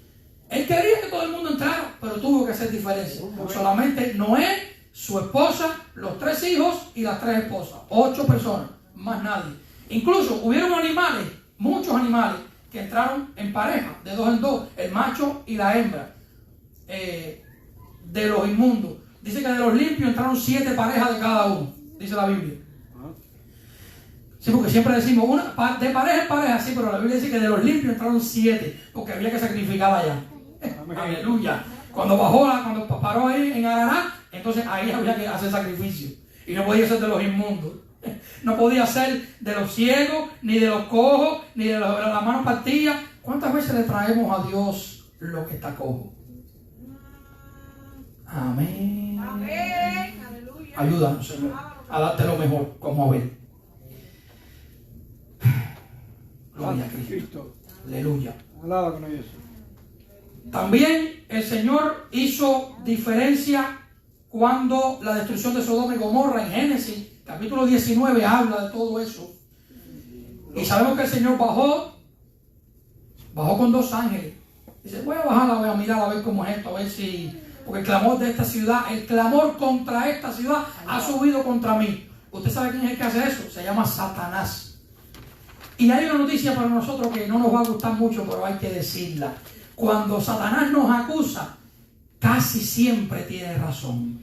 Él quería que todo el mundo entrara, pero tuvo que hacer diferencia. Solamente Noé, su esposa, los 3 hijos y las 3 esposas. 8 personas, más nadie. Incluso hubieron animales, muchos animales, que entraron en pareja, de 2 en 2, el macho y la hembra, de los inmundos. Dice que de los limpios entraron 7 parejas de cada uno, dice la Biblia. Sí, porque siempre decimos de pareja en pareja, sí, pero la Biblia dice que de los limpios entraron 7, porque había que sacrificar allá. Aleluya. Cuando paró ahí en Ararat, entonces ahí había que hacer sacrificio. Y no podía ser de los inmundos. No podía ser de los ciegos, ni de los cojos, ni de las manos partidas. ¿Cuántas veces le traemos a Dios lo que está cojo? Amén. Amén. Aleluya. Ayúdanos, Señor, a darte lo mejor, como Abel. Gloria a Cristo. Aleluya. Alaba con eso. También el Señor hizo diferencia cuando la destrucción de Sodoma y Gomorra en Génesis capítulo 19 habla de todo eso. Y sabemos que el Señor bajó con 2 ángeles. Dice, voy a bajar, voy a mirar a ver cómo es esto, a ver si... Porque el clamor de esta ciudad, el clamor contra esta ciudad ha subido contra mí. ¿Usted sabe quién es el que hace eso? Se llama Satanás. Y hay una noticia para nosotros que no nos va a gustar mucho, pero hay que decirla. Cuando Satanás nos acusa, casi siempre tiene razón.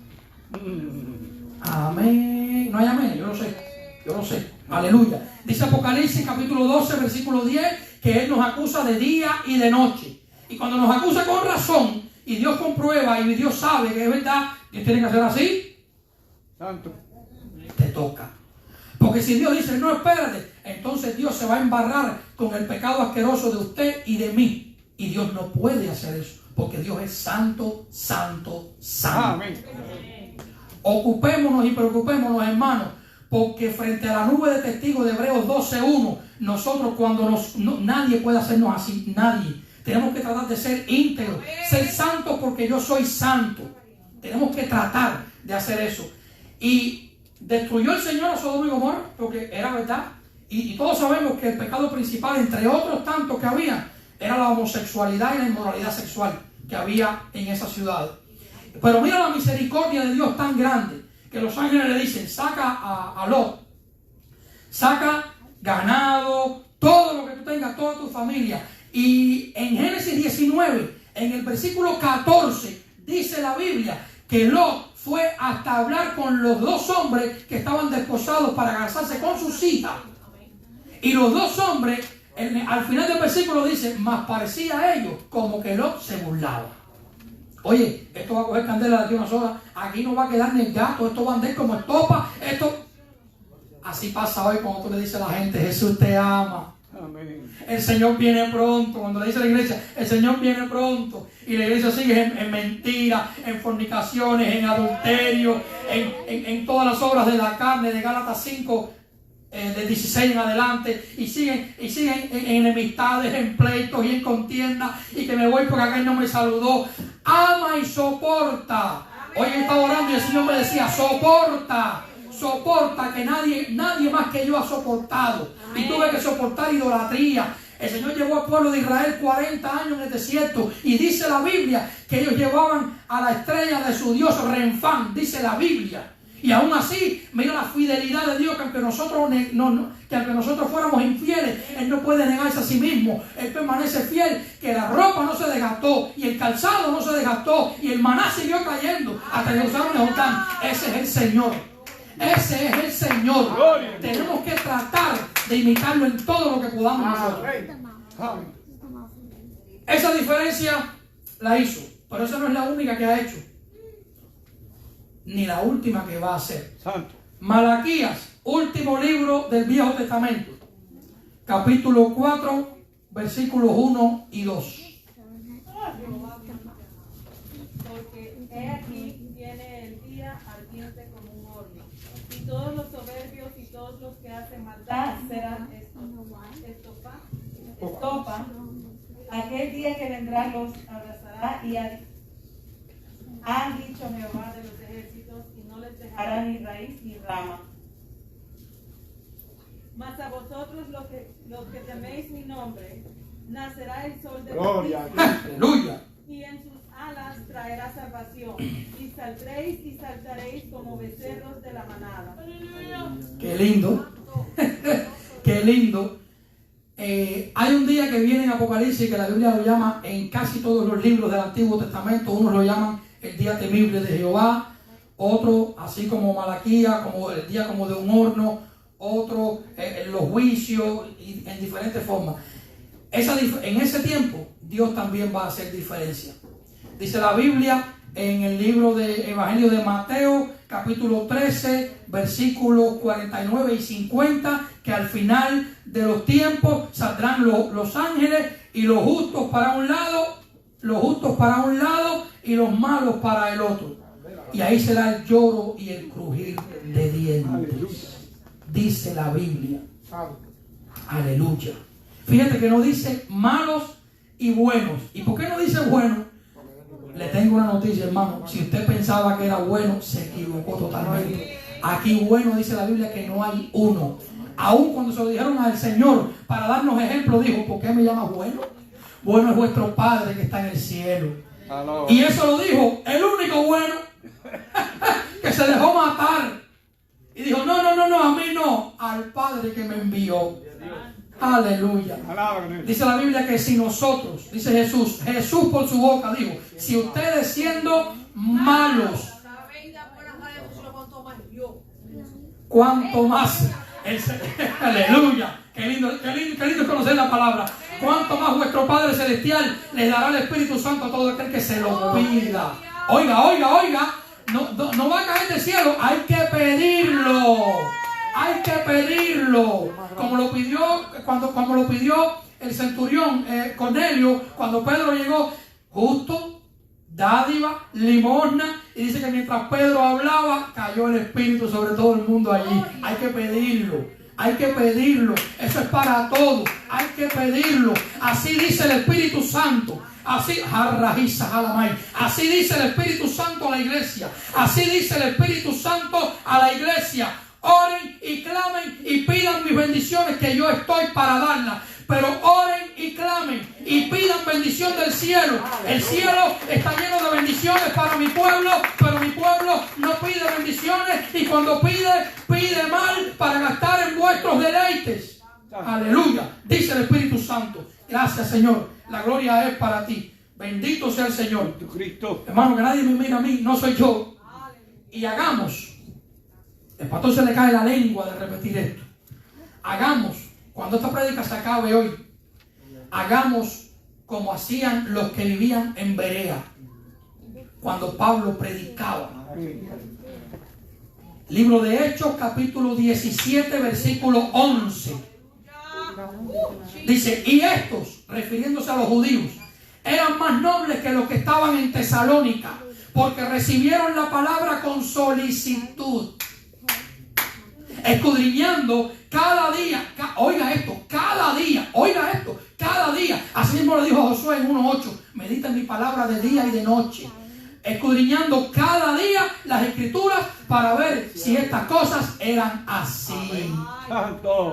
Amén. No hay amén, yo lo sé. Aleluya. Dice Apocalipsis capítulo 12, versículo 10, que Él nos acusa de día y de noche. Y cuando nos acusa con razón, y Dios comprueba y Dios sabe que es verdad, Dios tiene que hacer así. Santo. Te toca. Porque si Dios dice, no, espérate, entonces Dios se va a embarrar con el pecado asqueroso de usted y de mí. Y Dios no puede hacer eso, porque Dios es santo, santo, santo. Amén. Ocupémonos y preocupémonos, hermanos, porque frente a la nube de testigos de Hebreos 12:1, nosotros nadie puede hacernos así, nadie. Tenemos que tratar de ser íntegros, ser santos porque yo soy santo. Tenemos que tratar de hacer eso. Y destruyó el Señor a Sodoma y Gomorra, porque era verdad. Y todos sabemos que el pecado principal, entre otros tantos que había, era la homosexualidad y la inmoralidad sexual que había en esa ciudad. Pero mira la misericordia de Dios tan grande, que los ángeles le dicen, saca a Lot, saca ganado, todo lo que tú tengas, toda tu familia. Y en Génesis 19, en el versículo 14, dice la Biblia que Lot fue hasta hablar con los 2 hombres que estaban desposados para casarse con sus hijas. Y los 2 hombres, al final del versículo dice, más parecía a ellos como que Lot se burlaba. Oye, esto va a coger candela de aquí unas horas, aquí no va a quedar ni el gato, esto va a andar como estopa, esto... Así pasa hoy cuando tú le dices a la gente, Jesús te ama. Amén. El Señor viene pronto. Cuando le dice a la iglesia, el Señor viene pronto, y la iglesia sigue en mentiras, en fornicaciones, en adulterio, en todas las obras de la carne, de Gálatas 5, de 16 en adelante, y siguen en enemistades, en pleitos y en contienda, y que me voy porque aquel no me saludó. Ama y soporta. Hoy estaba orando y el Señor me decía, soporta que nadie más que yo ha soportado. Y tuve que soportar idolatría. El Señor llevó al pueblo de Israel 40 años en el desierto, y dice la Biblia que ellos llevaban a la estrella de su dios Renfán, dice la Biblia. Y aún así, mira la fidelidad de Dios, que aunque nosotros fuéramos infieles, Él no puede negarse a sí mismo. Él permanece fiel, que la ropa no se desgastó, y el calzado no se desgastó, y el maná siguió cayendo hasta que usaron el Jordán. Ese es el Señor. Ese es el Señor. Tenemos que tratar de imitarlo en todo lo que podamos nosotros. Esa diferencia la hizo, pero esa no es la única que ha hecho, ni la última que va a hacer. Malaquías, último libro del Viejo Testamento, capítulo 4, versículos 1 y 2. Porque he aquí viene el día ardiente como un horno, y todos los soberbios y todos los que hacen maldad serán estopa. Aquel día que vendrá los abrazará y han dicho Jehová de los ejércitos, y no les dejará ni raíz ni rama. Mas a vosotros los que teméis mi nombre, nacerá el sol de Gloria. Aleluya. y en sus alas traerá salvación, y saldréis y saltaréis como becerros de la manada. Qué lindo. Qué lindo. Hay un día que viene en Apocalipsis que la Biblia lo llama, en casi todos los libros del Antiguo Testamento, unos lo llaman el día temible de Jehová, otro así como Malaquías, como el día como de un horno, otro en los juicios y en diferentes formas. En ese tiempo Dios también va a hacer diferencia. Dice la Biblia en el libro de Evangelio de Mateo, capítulo 13, versículos 49 y 50, que al final de los tiempos saldrán los ángeles y los justos para un lado, y los malos para el otro. Y ahí será el lloro y el crujir de dientes. Dice la Biblia. Aleluya. Fíjate que no dice malos y buenos. ¿Y por qué no dice buenos? Le tengo una noticia, hermano. Si usted pensaba que era bueno, se equivocó totalmente. Aquí bueno, dice la Biblia, que no hay uno. Aún cuando se lo dijeron al Señor para darnos ejemplo, dijo: ¿por qué me llamas bueno? Bueno es vuestro Padre que está en el cielo. Y eso lo dijo el único bueno que se dejó matar. Y dijo: no, a mí no, al Padre que me envió. Aleluya. Dice la Biblia que si nosotros, dice Jesús por su boca dijo: si ustedes siendo malos, cuánto más aleluya, qué lindo es conocer la palabra. Cuánto más vuestro Padre Celestial les dará el Espíritu Santo a todo aquel que se lo pida. Oiga, no va a caer del cielo, hay que pedirlo. Hay que pedirlo, como lo pidió el centurión Cornelio cuando Pedro llegó. Justo, dádiva, limosna, y dice que mientras Pedro hablaba, cayó el Espíritu sobre todo el mundo allí. Hay que pedirlo, eso es para todos, hay que pedirlo. Así dice el Espíritu Santo. Así dice el Espíritu Santo a la iglesia. Así dice el Espíritu Santo a la iglesia. Oren y clamen y pidan mis bendiciones, que yo estoy para darlas. Pero oren y clamen y pidan bendición del cielo. El cielo está lleno de bendiciones para mi pueblo, pero mi pueblo no pide bendiciones, y cuando pide mal para gastar en vuestros deleites. Aleluya, dice el Espíritu Santo. Gracias, Señor, la gloria es para ti. Bendito sea el Señor. Hermano, que nadie me mira a mí, no soy yo. Y hagamos. El pastor se le cae la lengua de repetir esto. Hagamos, cuando esta prédica se acabe hoy, hagamos como hacían los que vivían en Berea cuando Pablo predicaba. Libro de Hechos, capítulo 17, versículo 11. Dice: y estos, refiriéndose a los judíos, eran más nobles que los que estaban en Tesalónica, porque recibieron la palabra con solicitud, escudriñando cada día, oiga esto, cada día, así mismo le dijo a Josué en 1:8, medita en mi palabra de día y de noche, escudriñando cada día las escrituras para ver si estas cosas eran así.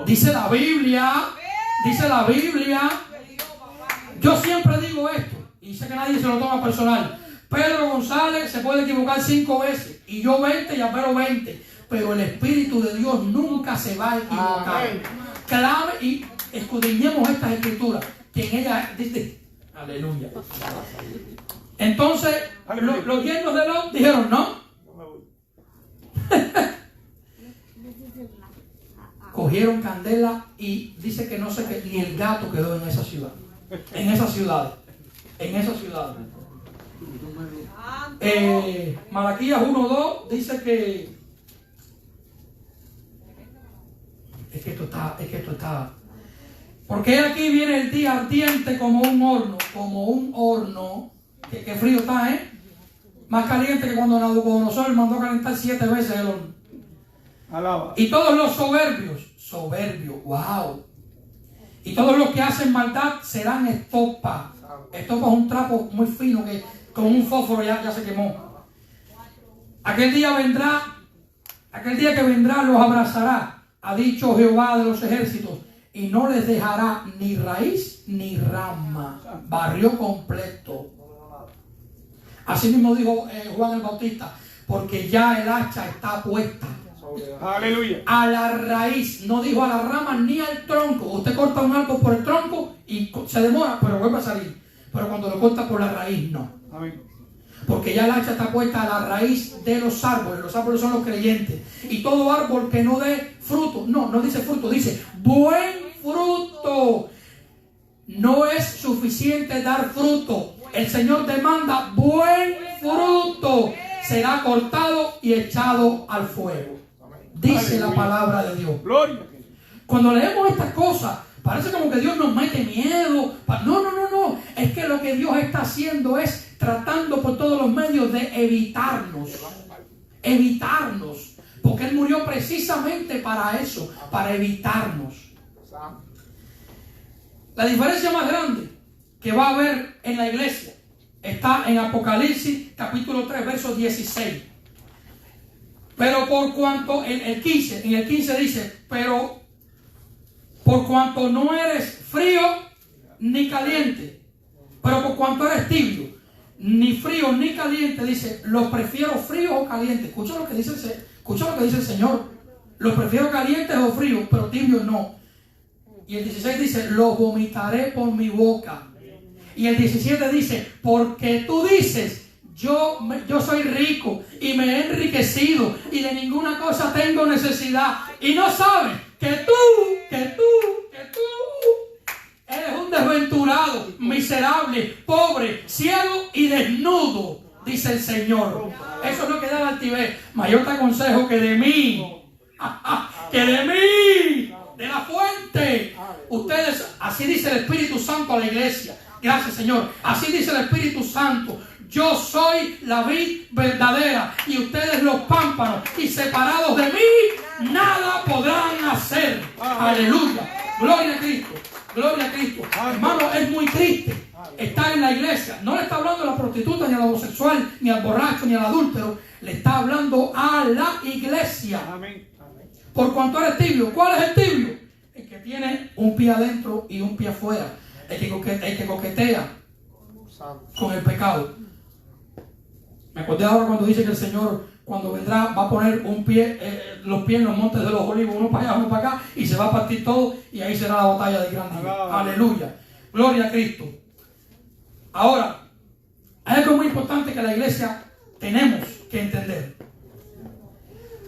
Dice la Biblia, yo siempre digo esto, y sé que nadie se lo toma personal, Pedro González se puede equivocar 5 veces y yo 20 y Apero 20, pero el Espíritu de Dios nunca se va a equivocar. Amén. Clave y escudriñemos estas escrituras, que en ellas dice, aleluya. Entonces, los yernos de Lot dijeron, no. Cogieron candela y dice que no sé qué, ni el gato quedó en esa ciudad. En esas ciudades. Malaquías 1:2 dice que es que esto está. Porque aquí viene el día ardiente como un horno, que frío está, más caliente que cuando Nabucodonosor mandó calentar 7 veces el horno. Alaba. Y todos los soberbios, wow. Y todos los que hacen maldad serán estopa. Estopa es un trapo muy fino que con un fósforo ya se quemó. Aquel día que vendrá los abrazará, ha dicho Jehová de los ejércitos, y no les dejará ni raíz ni rama. Barrió completo. Así mismo dijo Juan el Bautista, porque ya el hacha está puesta. Aleluya. A la raíz, no dijo a la rama ni al tronco. Usted corta un árbol por el tronco y se demora, pero vuelve a salir. Pero cuando lo corta por la raíz, no. Amén. Porque ya el hacha está puesta a la raíz de los árboles. Los árboles son los creyentes. Y todo árbol que no dé fruto, no dice fruto, dice buen fruto. No es suficiente dar fruto. El Señor demanda buen fruto. Será cortado y echado al fuego. Dice la palabra de Dios. Gloria. Cuando leemos estas cosas, parece como que Dios nos mete miedo. No. Es que lo que Dios está haciendo es tratando por todos los medios de evitarnos. Porque Él murió precisamente para eso, para evitarnos. La diferencia más grande que va a haber en la iglesia está en Apocalipsis capítulo 3, verso 16. Pero por cuanto, en el 15 dice, pero por cuanto no eres frío ni caliente, pero por cuanto eres tibio, ni frío ni caliente, dice, los prefiero fríos o calientes. Escucha lo que dice el Señor. Los prefiero calientes o fríos, pero tibios no. Y el 16 dice, los vomitaré por mi boca. Y el 17 dice, porque tú dices, yo soy rico y me he enriquecido y de ninguna cosa tengo necesidad. Y no sabes que tú eres un desventurado, miserable, pobre, ciego y desnudo, dice el Señor. Eso es lo que da la altivez. Mas yo te aconsejo que de mí, de la fuente, ustedes, así dice el Espíritu Santo a la iglesia. Gracias, Señor. Así dice el Espíritu Santo. Yo soy la vid verdadera y ustedes los pámpanos, y separados de mí nada podrán hacer. Aleluya. Gloria a Cristo. Gloria a Cristo. Hermano, es muy triste estar en la iglesia. No le está hablando a la prostituta, ni al homosexual, ni al borracho, ni al adúltero. Le está hablando a la iglesia. Amén. Por cuanto eres tibio. ¿Cuál es el tibio? El que tiene un pie adentro y un pie afuera. El que coquetea con el pecado. Me acordé ahora cuando dice que el Señor, cuando vendrá, va a poner los pies en los montes de los olivos, uno para allá, uno para acá, y se va a partir todo, y ahí será la batalla de gran día. Aleluya. Gloria a Cristo. Ahora, hay algo muy importante que la iglesia tenemos que entender.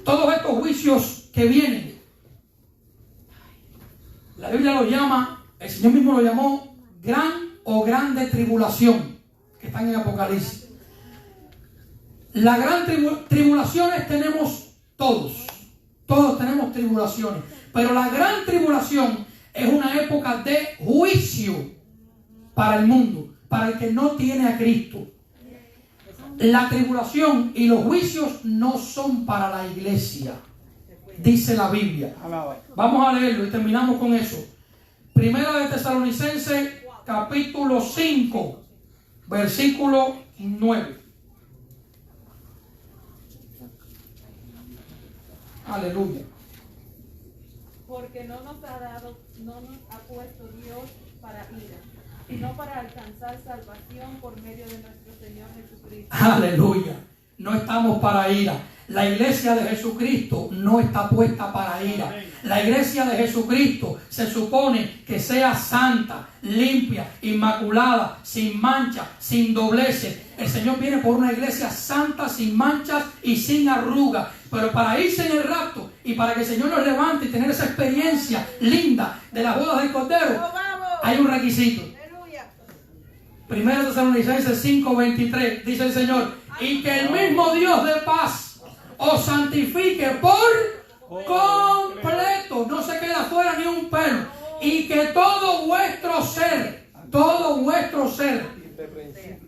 Todos estos juicios que vienen, la Biblia lo llama, el Señor mismo lo llamó gran o grande tribulación, que están en Apocalipsis. La gran tribulaciones tenemos todos tenemos tribulaciones, pero la gran tribulación es una época de juicio para el mundo, para el que no tiene a Cristo. La tribulación y los juicios no son para la iglesia, dice la Biblia. Vamos a leerlo y terminamos con eso. Primera de Tesalonicenses capítulo 5, versículo 9. Aleluya. Porque no nos ha puesto Dios para ira, sino para alcanzar salvación por medio de nuestro Señor Jesucristo. Aleluya. No estamos para ira. La iglesia de Jesucristo no está puesta para ira. La iglesia de Jesucristo se supone que sea santa, limpia, inmaculada, sin mancha, sin dobleces. El Señor viene por una iglesia santa, sin manchas y sin arrugas. Pero para irse en el rapto y para que el Señor nos levante y tener esa experiencia linda de las bodas del Cordero, hay un requisito. 1 Tesalonicenses 5:23 dice el Señor: y que el mismo Dios de paz os santifique por completo, no se queda fuera ni un pelo, y que todo vuestro ser,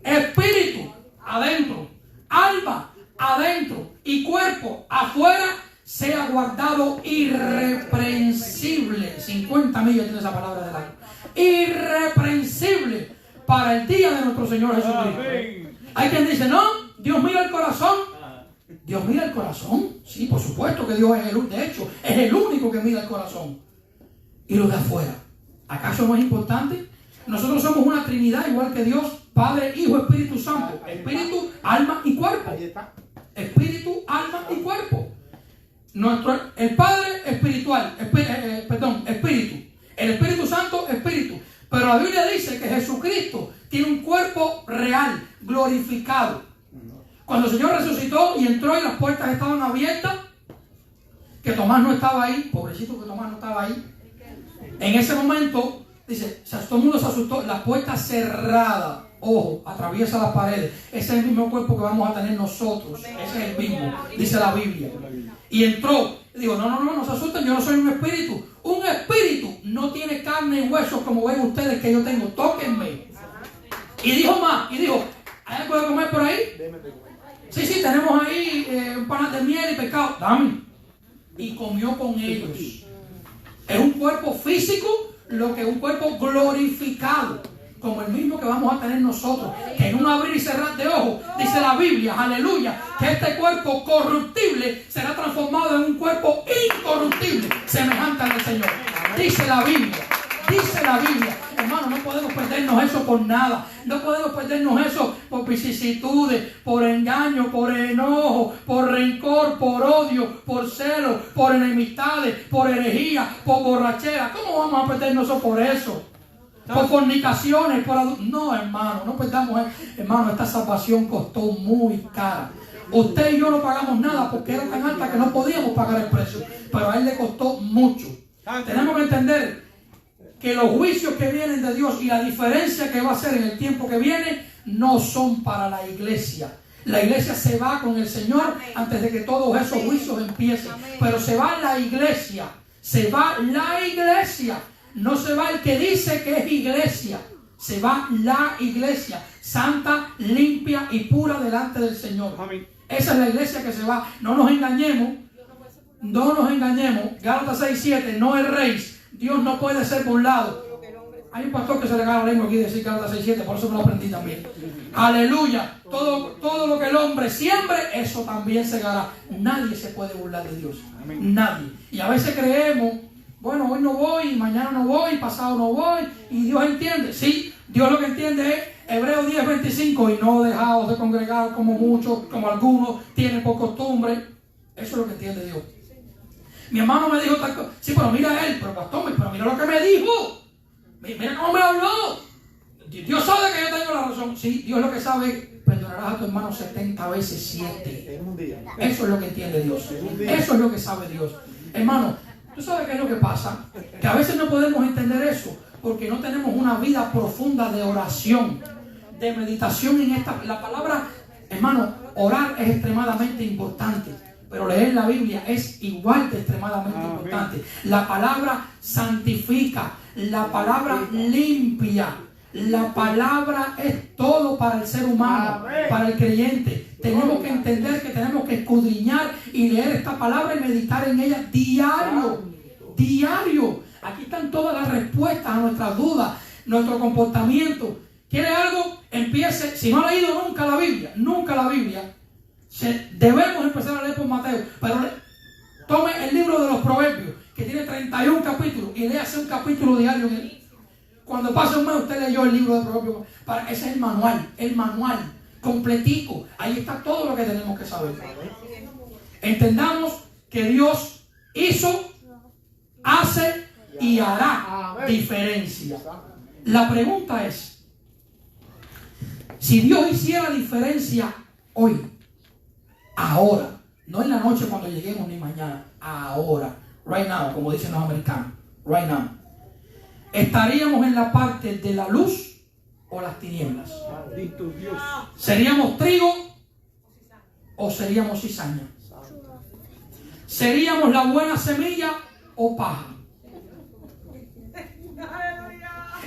espíritu adentro, alma adentro y cuerpo afuera, sea guardado irreprensible. 50 millas tiene esa palabra de largo. Irreprensible para el día de nuestro Señor Jesucristo. Hay quien dice: no, Dios mira el corazón. ¿Dios mira el corazón? Sí, por supuesto que Dios es de hecho, es el único que mira el corazón. Y lo de afuera, ¿acaso no es importante? Nosotros somos una Trinidad igual que Dios, Padre, Hijo, Espíritu Santo. Espíritu, alma y cuerpo. Espíritu, alma y cuerpo. El Padre espiritual, espíritu. El Espíritu Santo, espíritu. Pero la Biblia dice que Jesucristo tiene un cuerpo real, glorificado. Cuando el Señor resucitó y entró y las puertas estaban abiertas, que Tomás no estaba ahí, pobrecito que Tomás no estaba ahí. En ese momento, dice, todo el mundo se asustó, la puerta cerrada, ojo, atraviesa las paredes. Ese es el mismo cuerpo que vamos a tener nosotros, ese es el mismo, dice la Biblia. Y entró, y digo, no se asusten, yo no soy un espíritu. Un espíritu no tiene carne y huesos como ven ustedes que yo tengo, tóquenme. Y dijo más, ¿hay algo de comer por ahí? Sí, tenemos ahí un pan de miel y pescado. Dame. Y comió con ellos. Es un cuerpo físico, lo que es un cuerpo glorificado, como el mismo que vamos a tener nosotros. Que en un abrir y cerrar de ojos, dice la Biblia, aleluya, que este cuerpo corruptible será transformado en un cuerpo incorruptible, semejante al del Señor. Dice la Biblia. Hermano, no podemos perdernos eso por nada. No podemos perdernos eso por vicisitudes, por engaño, por enojo, por rencor, por odio, por celo, por enemistades, por herejía, por borrachera. ¿Cómo vamos a perdernos eso por eso? Por fornicaciones, no, hermano, no perdamos. Hermano, esta salvación costó muy cara. Usted y yo no pagamos nada porque era tan alta que no podíamos pagar el precio. Pero a él le costó mucho. Tenemos que entender que los juicios que vienen de Dios y la diferencia que va a hacer en el tiempo que viene no son para la iglesia. La iglesia se va con el Señor antes de que todos esos juicios empiecen. Pero se va la iglesia. No se va el que dice que es iglesia. Se va la iglesia. Santa, limpia y pura delante del Señor. Esa es la iglesia que se va. No nos engañemos. Gálatas 6:7, no erréis. Dios no puede ser burlado. Hay un pastor que se le gana la lengua aquí de decir Gálatas 6:7, por eso me lo aprendí también. Aleluya. Todo lo que el hombre siembre, eso también segará. Nadie se puede burlar de Dios. Nadie. Y a veces creemos, bueno, hoy no voy, mañana no voy, pasado no voy, y Dios entiende. Sí, Dios lo que entiende es Hebreos 10:25, y no dejaos de congregar como muchos, como algunos tienen por costumbre. Eso es lo que entiende Dios. Mi hermano me dijo tal cosa. Sí, pero mira él, pero pastor, pero mira lo que me dijo. Mira cómo me habló. Dios sabe que yo tengo la razón. Sí, Dios lo que sabe, perdonarás a tu hermano 70 veces 7. Eso es lo que entiende Dios. Eso es lo que sabe Dios. Hermano, ¿tú sabes qué es lo que pasa? Que a veces no podemos entender eso porque no tenemos una vida profunda de oración, de meditación en la palabra. Hermano, orar es extremadamente importante. Pero leer la Biblia es igual de extremadamente importante. La palabra santifica, la palabra limpia, la palabra es todo para el ser humano, para el creyente. Tenemos que entender que tenemos que escudriñar y leer esta palabra y meditar en ella diario. Aquí están todas las respuestas a nuestras dudas, nuestro comportamiento. ¿Quiere algo? Empiece, si no ha leído nunca la Biblia, debemos empezar a leer por Mateo, pero tome el libro de los Proverbios, que tiene 31 capítulos, y léase un capítulo diario en él. Cuando pase un mes, usted leyó el libro de Proverbios. Ese es el manual completico. Ahí está todo lo que tenemos que saber. Entendamos que Dios hizo, hace y hará diferencia. La pregunta es, si Dios hiciera diferencia hoy, ahora, no en la noche cuando lleguemos ni mañana, ahora, right now, como dicen los americanos, right now, ¿estaríamos en la parte de la luz o las tinieblas? Bendito Dios. ¿Seríamos trigo o seríamos cizaña? ¿Seríamos la buena semilla o paja?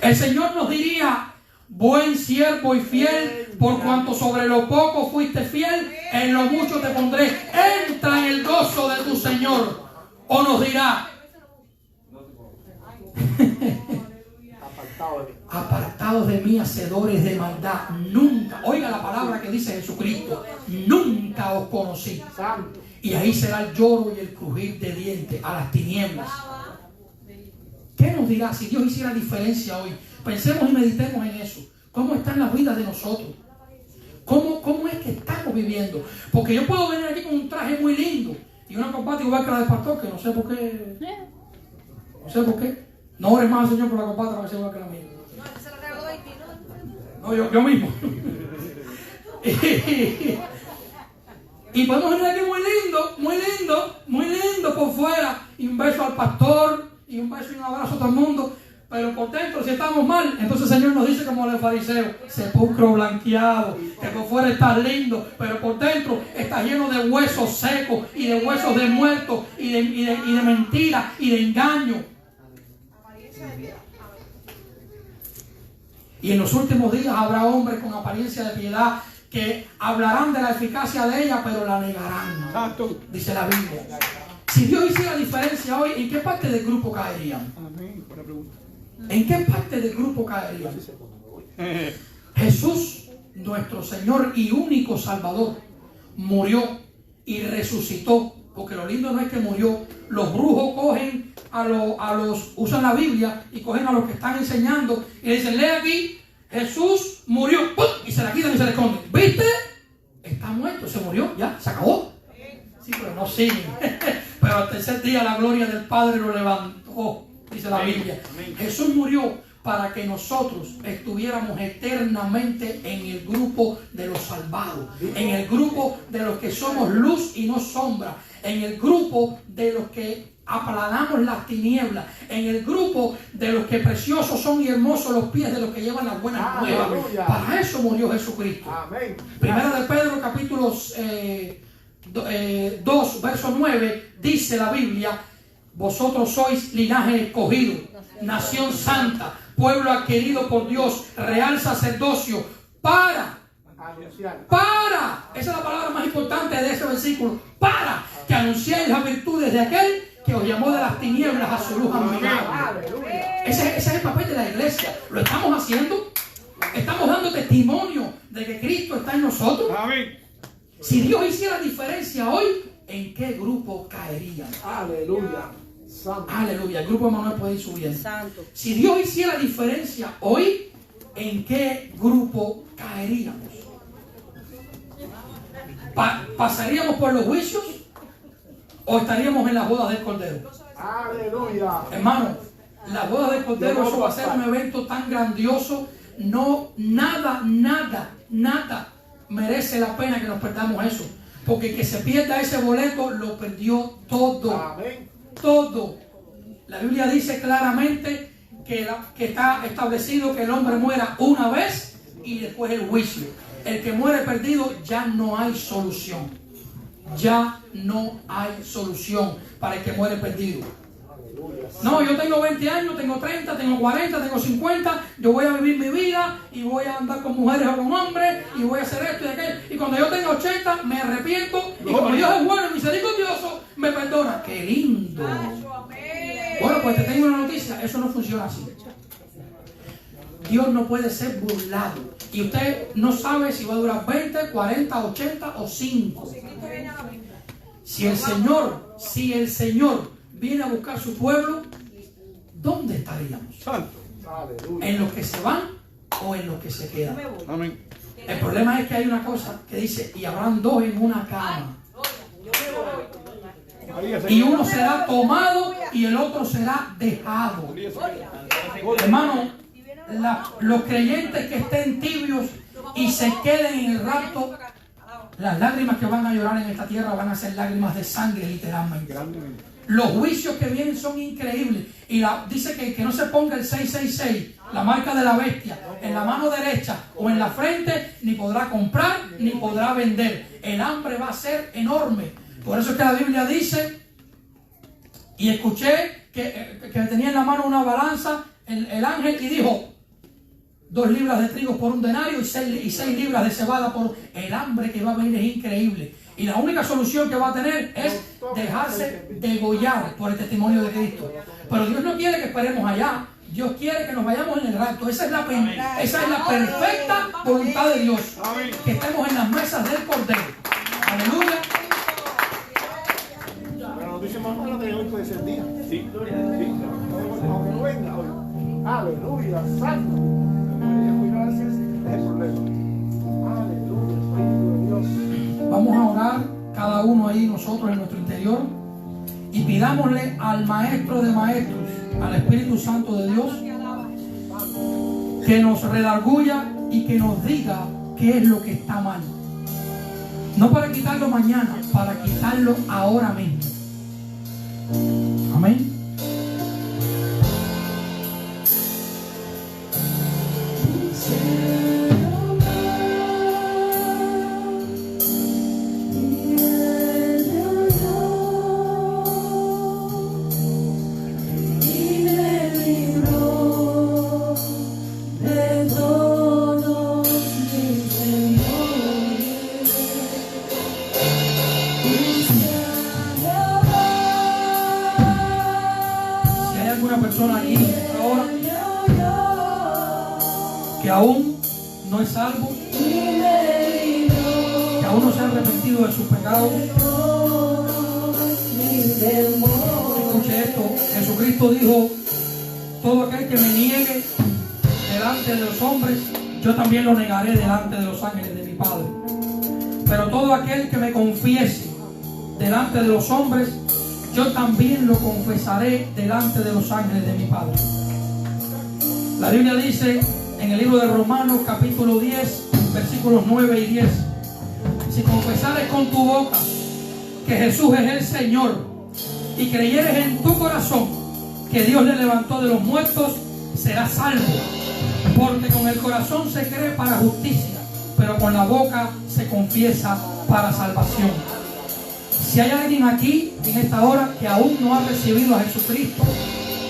El Señor nos diría, buen siervo y fiel, por cuanto sobre lo poco fuiste fiel, en lo mucho te pondré. Entra en el gozo de tu Señor. O nos dirá, apartados de mí, hacedores de maldad, nunca, oiga la palabra que dice Jesucristo, nunca os conocí. Y ahí será el lloro y el crujir de dientes, a las tinieblas. ¿Qué nos dirá si Dios hiciera diferencia hoy? Pensemos y meditemos en eso. ¿Cómo están las vidas de nosotros? ¿Cómo es que estamos viviendo? Porque yo puedo venir aquí con un traje muy lindo y una corbata igual que la del pastor, que no sé por qué. No sé por qué. No ores más al Señor por la corbata, para que sea igual que la mía. No, yo mismo. Y podemos venir aquí muy lindo por fuera. Y un beso al pastor, y un beso y un abrazo a todo el mundo. Pero por dentro, si estamos mal, entonces el Señor nos dice como el fariseo, sepulcro blanqueado, que por fuera estás lindo, pero por dentro estás lleno de huesos secos y de huesos de muertos y de mentiras y de engaño. Y en los últimos días habrá hombres con apariencia de piedad que hablarán de la eficacia de ella, pero la negarán. Dice la Biblia. Si Dios hiciera diferencia hoy, ¿en qué parte del grupo caerían? ¿En qué parte del grupo caerían? Jesús, nuestro Señor y único Salvador, murió y resucitó. Porque lo lindo no es que murió. Los brujos cogen usan la Biblia y cogen a los que están enseñando y le dicen, lee aquí, Jesús murió, ¡pum! Y se la quitan y se la esconden. ¿Viste? Está muerto, se murió, ya, se acabó. Sí, pero no siguen. Pero al tercer día la gloria del Padre lo levantó, dice la Biblia. Jesús murió para que nosotros estuviéramos eternamente en el grupo de los salvados, en el grupo de los que somos luz y no sombra, en el grupo de los que aplanamos las tinieblas, en el grupo de los que preciosos son y hermosos los pies de los que llevan las buenas nuevas. Para eso murió Jesucristo. Primera de Pedro capítulo 2 verso 9 dice la Biblia, vosotros sois linaje escogido, nación santa, pueblo adquirido por Dios, real sacerdocio, para, esa es la palabra más importante de ese versículo, para que anunciéis las virtudes de aquel que os llamó de las tinieblas a su luz admirable. Ese es el papel de la iglesia. ¿Lo estamos haciendo? ¿Estamos dando testimonio de que Cristo está en nosotros? Si Dios hiciera diferencia hoy, ¿en qué grupo caerían? Aleluya. Santo. Aleluya. El grupo de Manuel puede ir subiendo. Santo. Si Dios hiciera diferencia hoy, ¿en qué grupo caeríamos? ¿Pasaríamos por los juicios o estaríamos en las bodas del Cordero? Aleluya. Hermano, la boda del Cordero, eso va a ser un evento tan grandioso. No, nada merece la pena que nos perdamos eso. Porque el que se pierda ese boleto lo perdió todo. Amén. Todo. La Biblia dice claramente que está establecido que el hombre muera una vez y después el juicio. El que muere perdido, ya no hay solución. Ya no hay solución para el que muere perdido. No, yo tengo 20 años, tengo 30, tengo 40, tengo 50, yo voy a vivir mi vida y voy a andar con mujeres o con hombres y voy a hacer esto y aquello. Y cuando yo tenga 80 me arrepiento y como Dios es bueno y misericordioso, me perdona. ¡Qué lindo! Bueno, pues te tengo una noticia, eso no funciona así. Dios no puede ser burlado. Y usted no sabe si va a durar 20, 40, 80 o 5. Si el Señor viene a buscar su pueblo, ¿dónde estaríamos? Santo. Aleluya. ¿En los que se van o en los que se quedan? Amén. El problema es que hay una cosa que dice, y habrán dos en una cama. Y uno será tomado y el otro será dejado. Hermano, los creyentes que estén tibios y se queden en el rapto, las lágrimas que van a llorar en esta tierra van a ser lágrimas de sangre, literalmente. Los juicios que vienen son increíbles. Y dice que no se ponga el 666, la marca de la bestia, en la mano derecha o en la frente, ni podrá comprar ni podrá vender. El hambre va a ser enorme. Por eso es que la Biblia dice, y escuché que tenía en la mano una balanza el ángel y dijo, 2 libras de trigo por 1 denario y 6 libras de cebada por... El hambre que va a venir es increíble. Y la única solución que va a tener es dejarse degollar por el testimonio de Cristo. Pero Dios no quiere que esperemos allá. Dios quiere que nos vayamos en el rapto. Esa es la perfecta voluntad de Dios. Que estemos en las mesas del Cordero. Aleluya. La noticia más mala de hoy puede ser el día. Sí, gloria a Dios. Aunque no venga hoy. Aleluya, santo. Gracias, es el problema. Aleluya, Espíritu de Dios. Vamos a orar cada uno ahí nosotros en nuestro interior y pidámosle al Maestro de Maestros, al Espíritu Santo de Dios, que nos redarguya y que nos diga qué es lo que está mal. No para quitarlo mañana, para quitarlo ahora mismo. Amén. Aún no es salvo, que aún no se ha arrepentido de sus pecados. Escuche esto, Jesucristo dijo, todo aquel que me niegue delante de los hombres, yo también lo negaré delante de los ángeles de mi Padre. Pero todo aquel que me confiese delante de los hombres, yo también lo confesaré delante de los ángeles de mi Padre. La Biblia dice en el libro de Romanos capítulo 10 versículos 9 y 10, si confesares con tu boca que Jesús es el Señor y creyeres en tu corazón que Dios le levantó de los muertos, serás salvo, porque con el corazón se cree para justicia, pero con la boca se confiesa para salvación. Si hay alguien aquí en esta hora que aún no ha recibido a Jesucristo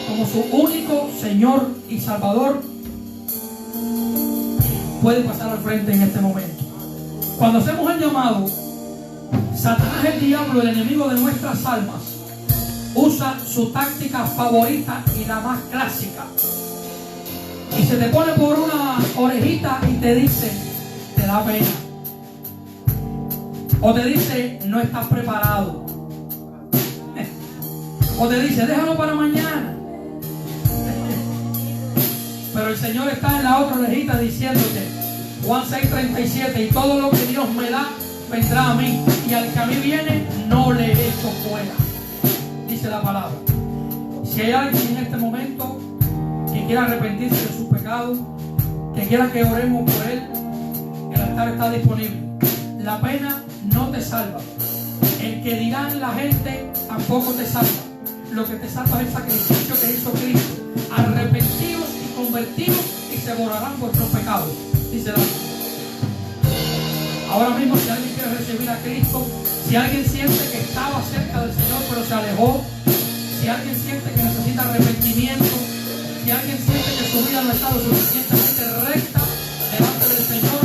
como su único Señor y Salvador, puede pasar al frente en este momento. Cuando hacemos el llamado, Satanás, el diablo, el enemigo de nuestras almas, usa su táctica favorita y la más clásica. Y se te pone por una orejita y te dice, te da pena. O te dice, no estás preparado. O te dice, déjalo para mañana. Pero el Señor está en la otra orejita diciéndote, Juan 6:37, y todo lo que Dios me da vendrá a mí, y al que a mí viene no le echo fuera, dice la palabra. Si hay alguien en este momento que quiera arrepentirse de sus pecados, que quiera que oremos por él, el altar está disponible. La pena no te salva, el que dirán la gente tampoco te salva. Lo que te salva es el sacrificio que hizo Cristo. Arrepentidos y convertidos, y se borrarán vuestros pecados, dice la Biblia. Ahora mismo, si alguien quiere recibir a Cristo, si alguien siente que estaba cerca del Señor pero se alejó, si alguien siente que necesita arrepentimiento, si alguien siente que su vida no ha estado suficientemente recta delante del Señor,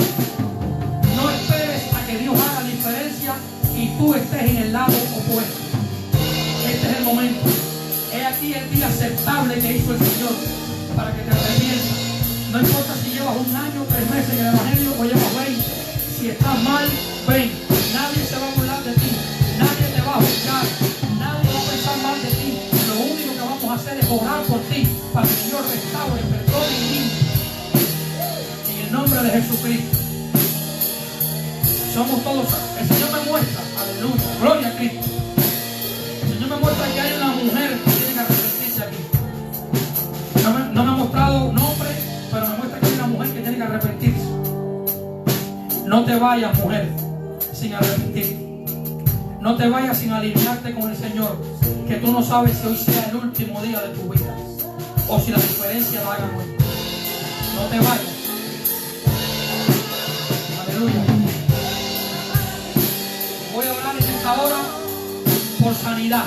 no esperes a que Dios haga la diferencia y tú estés en el lado opuesto. Este es el momento. He aquí el día aceptable que hizo el Señor para que te arrepientas. No importa si llevas 1 año, 3 meses en el Evangelio o llevas 20. Si estás mal, ven. Nadie se va a burlar de ti. Nadie te va a juzgar. Nadie va a pensar mal de ti. Lo único que vamos a hacer es orar por ti. de Jesucristo. Somos todos. El Señor me muestra, aleluya, gloria a Cristo. El Señor me muestra que hay una mujer que tiene que arrepentirse aquí. No me ha mostrado nombre, pero me muestra que hay una mujer que tiene que arrepentirse. No te vayas, mujer, sin arrepentirte. No te vayas sin alinearte con el Señor, que tú no sabes si hoy sea el último día de tu vida o si la diferencia la hagan hoy. No te vayas. Aleluya. Voy a orar en esta hora por sanidad.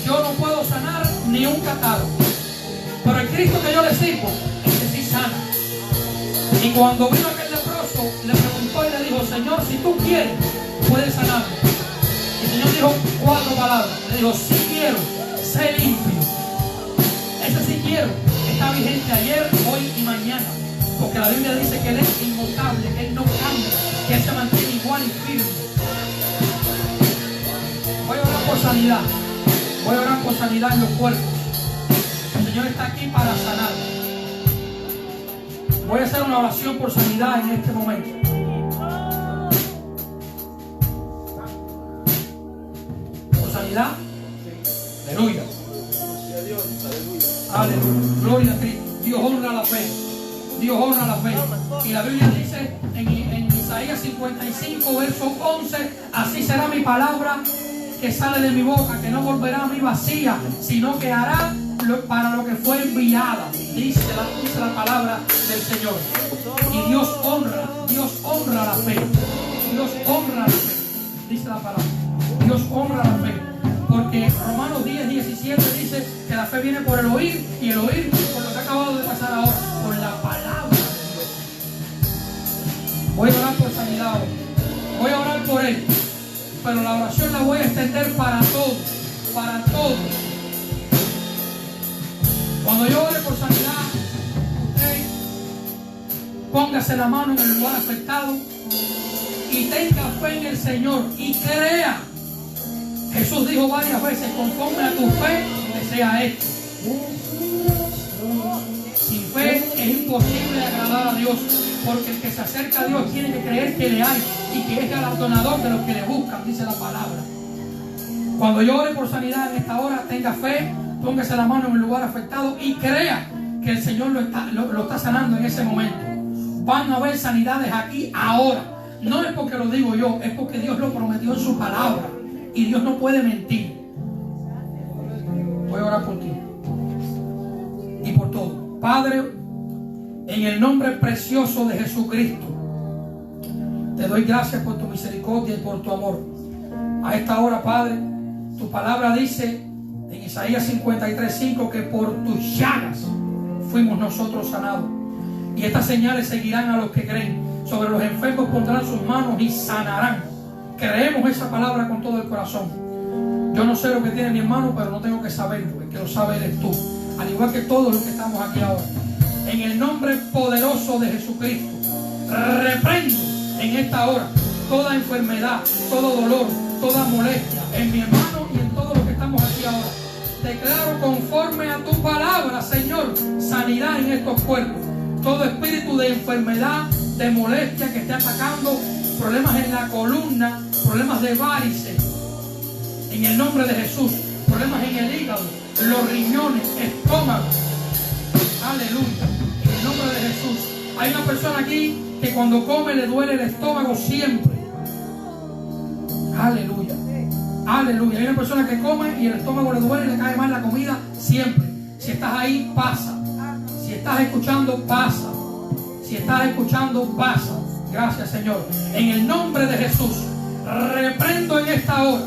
Yo no puedo sanar ni un catarro, pero el Cristo que yo le sirvo, ese sí sana. Y cuando vino aquel leproso, le preguntó y le dijo: Señor, si tú quieres, puedes sanarme. Y el Señor dijo 4 palabras. Le dijo: si quiero, sé limpio. Ese sí quiero está vigente ayer, hoy y mañana. Porque la Biblia dice que Él es inmutable, que Él no cambia, que Él se mantiene igual y firme. Voy a orar por sanidad. Voy a orar por sanidad en los cuerpos. El Señor está aquí para sanar. Voy a hacer una oración por sanidad en este momento. Por sanidad. Aleluya. Aleluya. Gloria a Cristo. Dios honra la fe. Dios honra la fe. Y la Biblia dice en Isaías 55, verso 11: así será mi palabra que sale de mi boca, que no volverá a mí vacía, sino que hará para lo que fue enviada. Dice la palabra del Señor. Y Dios honra la fe. Dios honra la fe. Dice la palabra. Dios honra la fe. Porque Romanos 10, 17 dice que la fe viene por el oír, y el oír por lo que ha acabado de pasar ahora, por la palabra de Dios. Voy a orar por sanidad hoy. Voy a orar por él. Pero la oración la voy a extender para todos. Para todos. Cuando yo ore por sanidad, usted póngase la mano en el lugar afectado y tenga fe en el Señor y crea. Jesús dijo varias veces: conforme a tu fe, que sea esto. Sin fe es imposible agradar a Dios, porque el que se acerca a Dios tiene que creer que le hay y que es galardonador de los que le buscan, dice la palabra. Cuando yo ore por sanidad en esta hora, tenga fe, póngase la mano en el lugar afectado y crea que el Señor lo está sanando en ese momento. Van a haber sanidades aquí ahora. No es porque lo digo yo, es porque Dios lo prometió en su palabra. Y Dios no puede mentir. Voy a orar por ti y por todo. Padre, en el nombre precioso de Jesucristo, te doy gracias por tu misericordia y por tu amor. A esta hora, Padre, tu palabra dice en Isaías 53:5 que por tus llagas fuimos nosotros sanados. Y estas señales seguirán a los que creen. Sobre los enfermos pondrán sus manos y sanarán. Creemos esa palabra con todo el corazón. Yo no sé lo que tiene mi hermano, pero no tengo que saberlo. El que lo sabe eres tú. Al igual que todos los que estamos aquí ahora. En el nombre poderoso de Jesucristo, reprendo en esta hora toda enfermedad, todo dolor, toda molestia en mi hermano y en todos los que estamos aquí ahora. Declaro conforme a tu palabra, Señor, sanidad en estos cuerpos. Todo espíritu de enfermedad, de molestia que esté atacando, problemas en la columna, problemas de varices, en el nombre de Jesús, problemas en el hígado, los riñones, estómago, aleluya, en el nombre de Jesús. Hay una persona aquí que cuando come le duele el estómago siempre, aleluya, aleluya. Hay una persona que come y el estómago le duele y le cae mal la comida siempre. Si estás ahí, pasa. Si estás escuchando, pasa. Si estás escuchando, pasa. Gracias, Señor. En el nombre de Jesús, reprendo en esta hora.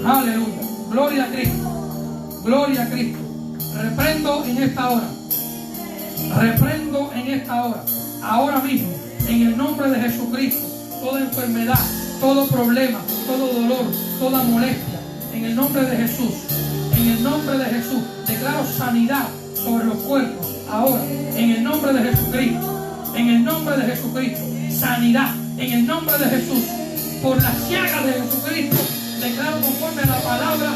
Aleluya. Gloria a Cristo. Gloria a Cristo. Reprendo en esta hora. Reprendo en esta hora. Ahora mismo, en el nombre de Jesucristo, toda enfermedad, todo problema, todo dolor, toda molestia, en el nombre de Jesús, en el nombre de Jesús, declaro sanidad sobre los cuerpos. Ahora, en el nombre de Jesucristo, en el nombre de Jesucristo, sanidad, en el nombre de Jesús, por las llagas de Jesucristo, declaro conforme a la palabra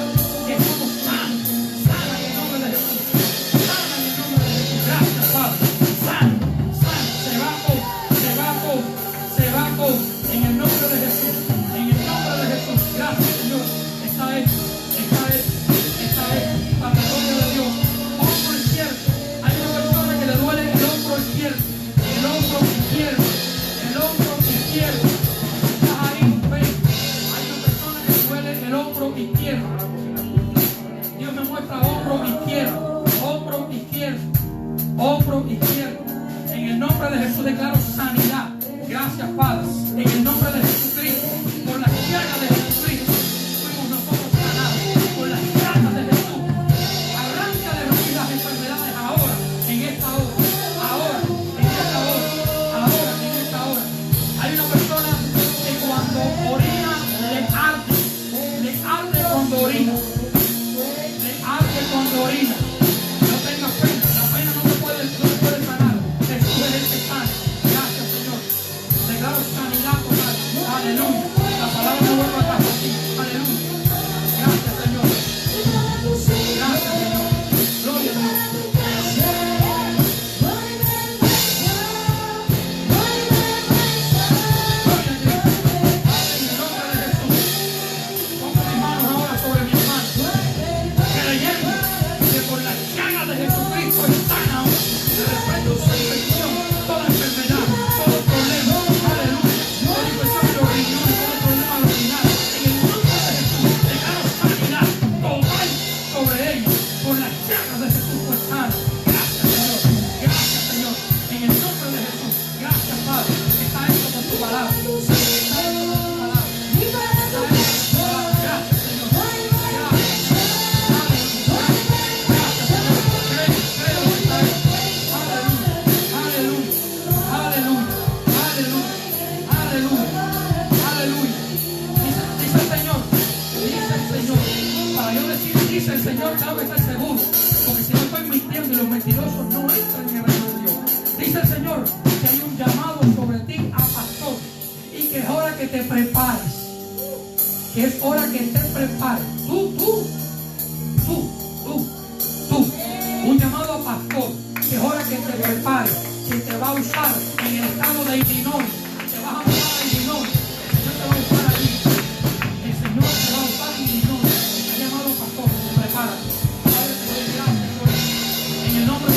que somos sanos. Sana en el nombre de Jesús, sana en el nombre de Jesús. Gracias, Padre. Sana, orgullosos no entran en el reino de Dios. Dice el Señor que hay un llamado sobre ti a pastor y que es hora que te prepares. Que es hora que te prepares. Tú. Un llamado a pastor. Que es hora que te prepares. Que te va a usar en el estado de Illinois. Te vas a usar a Illinois. El Señor te va a usar allí. El Señor te va a usar en Illinois. Te ha llamado pastor. Prepárate. Padre, te doy gracias, Señor. En el nombre de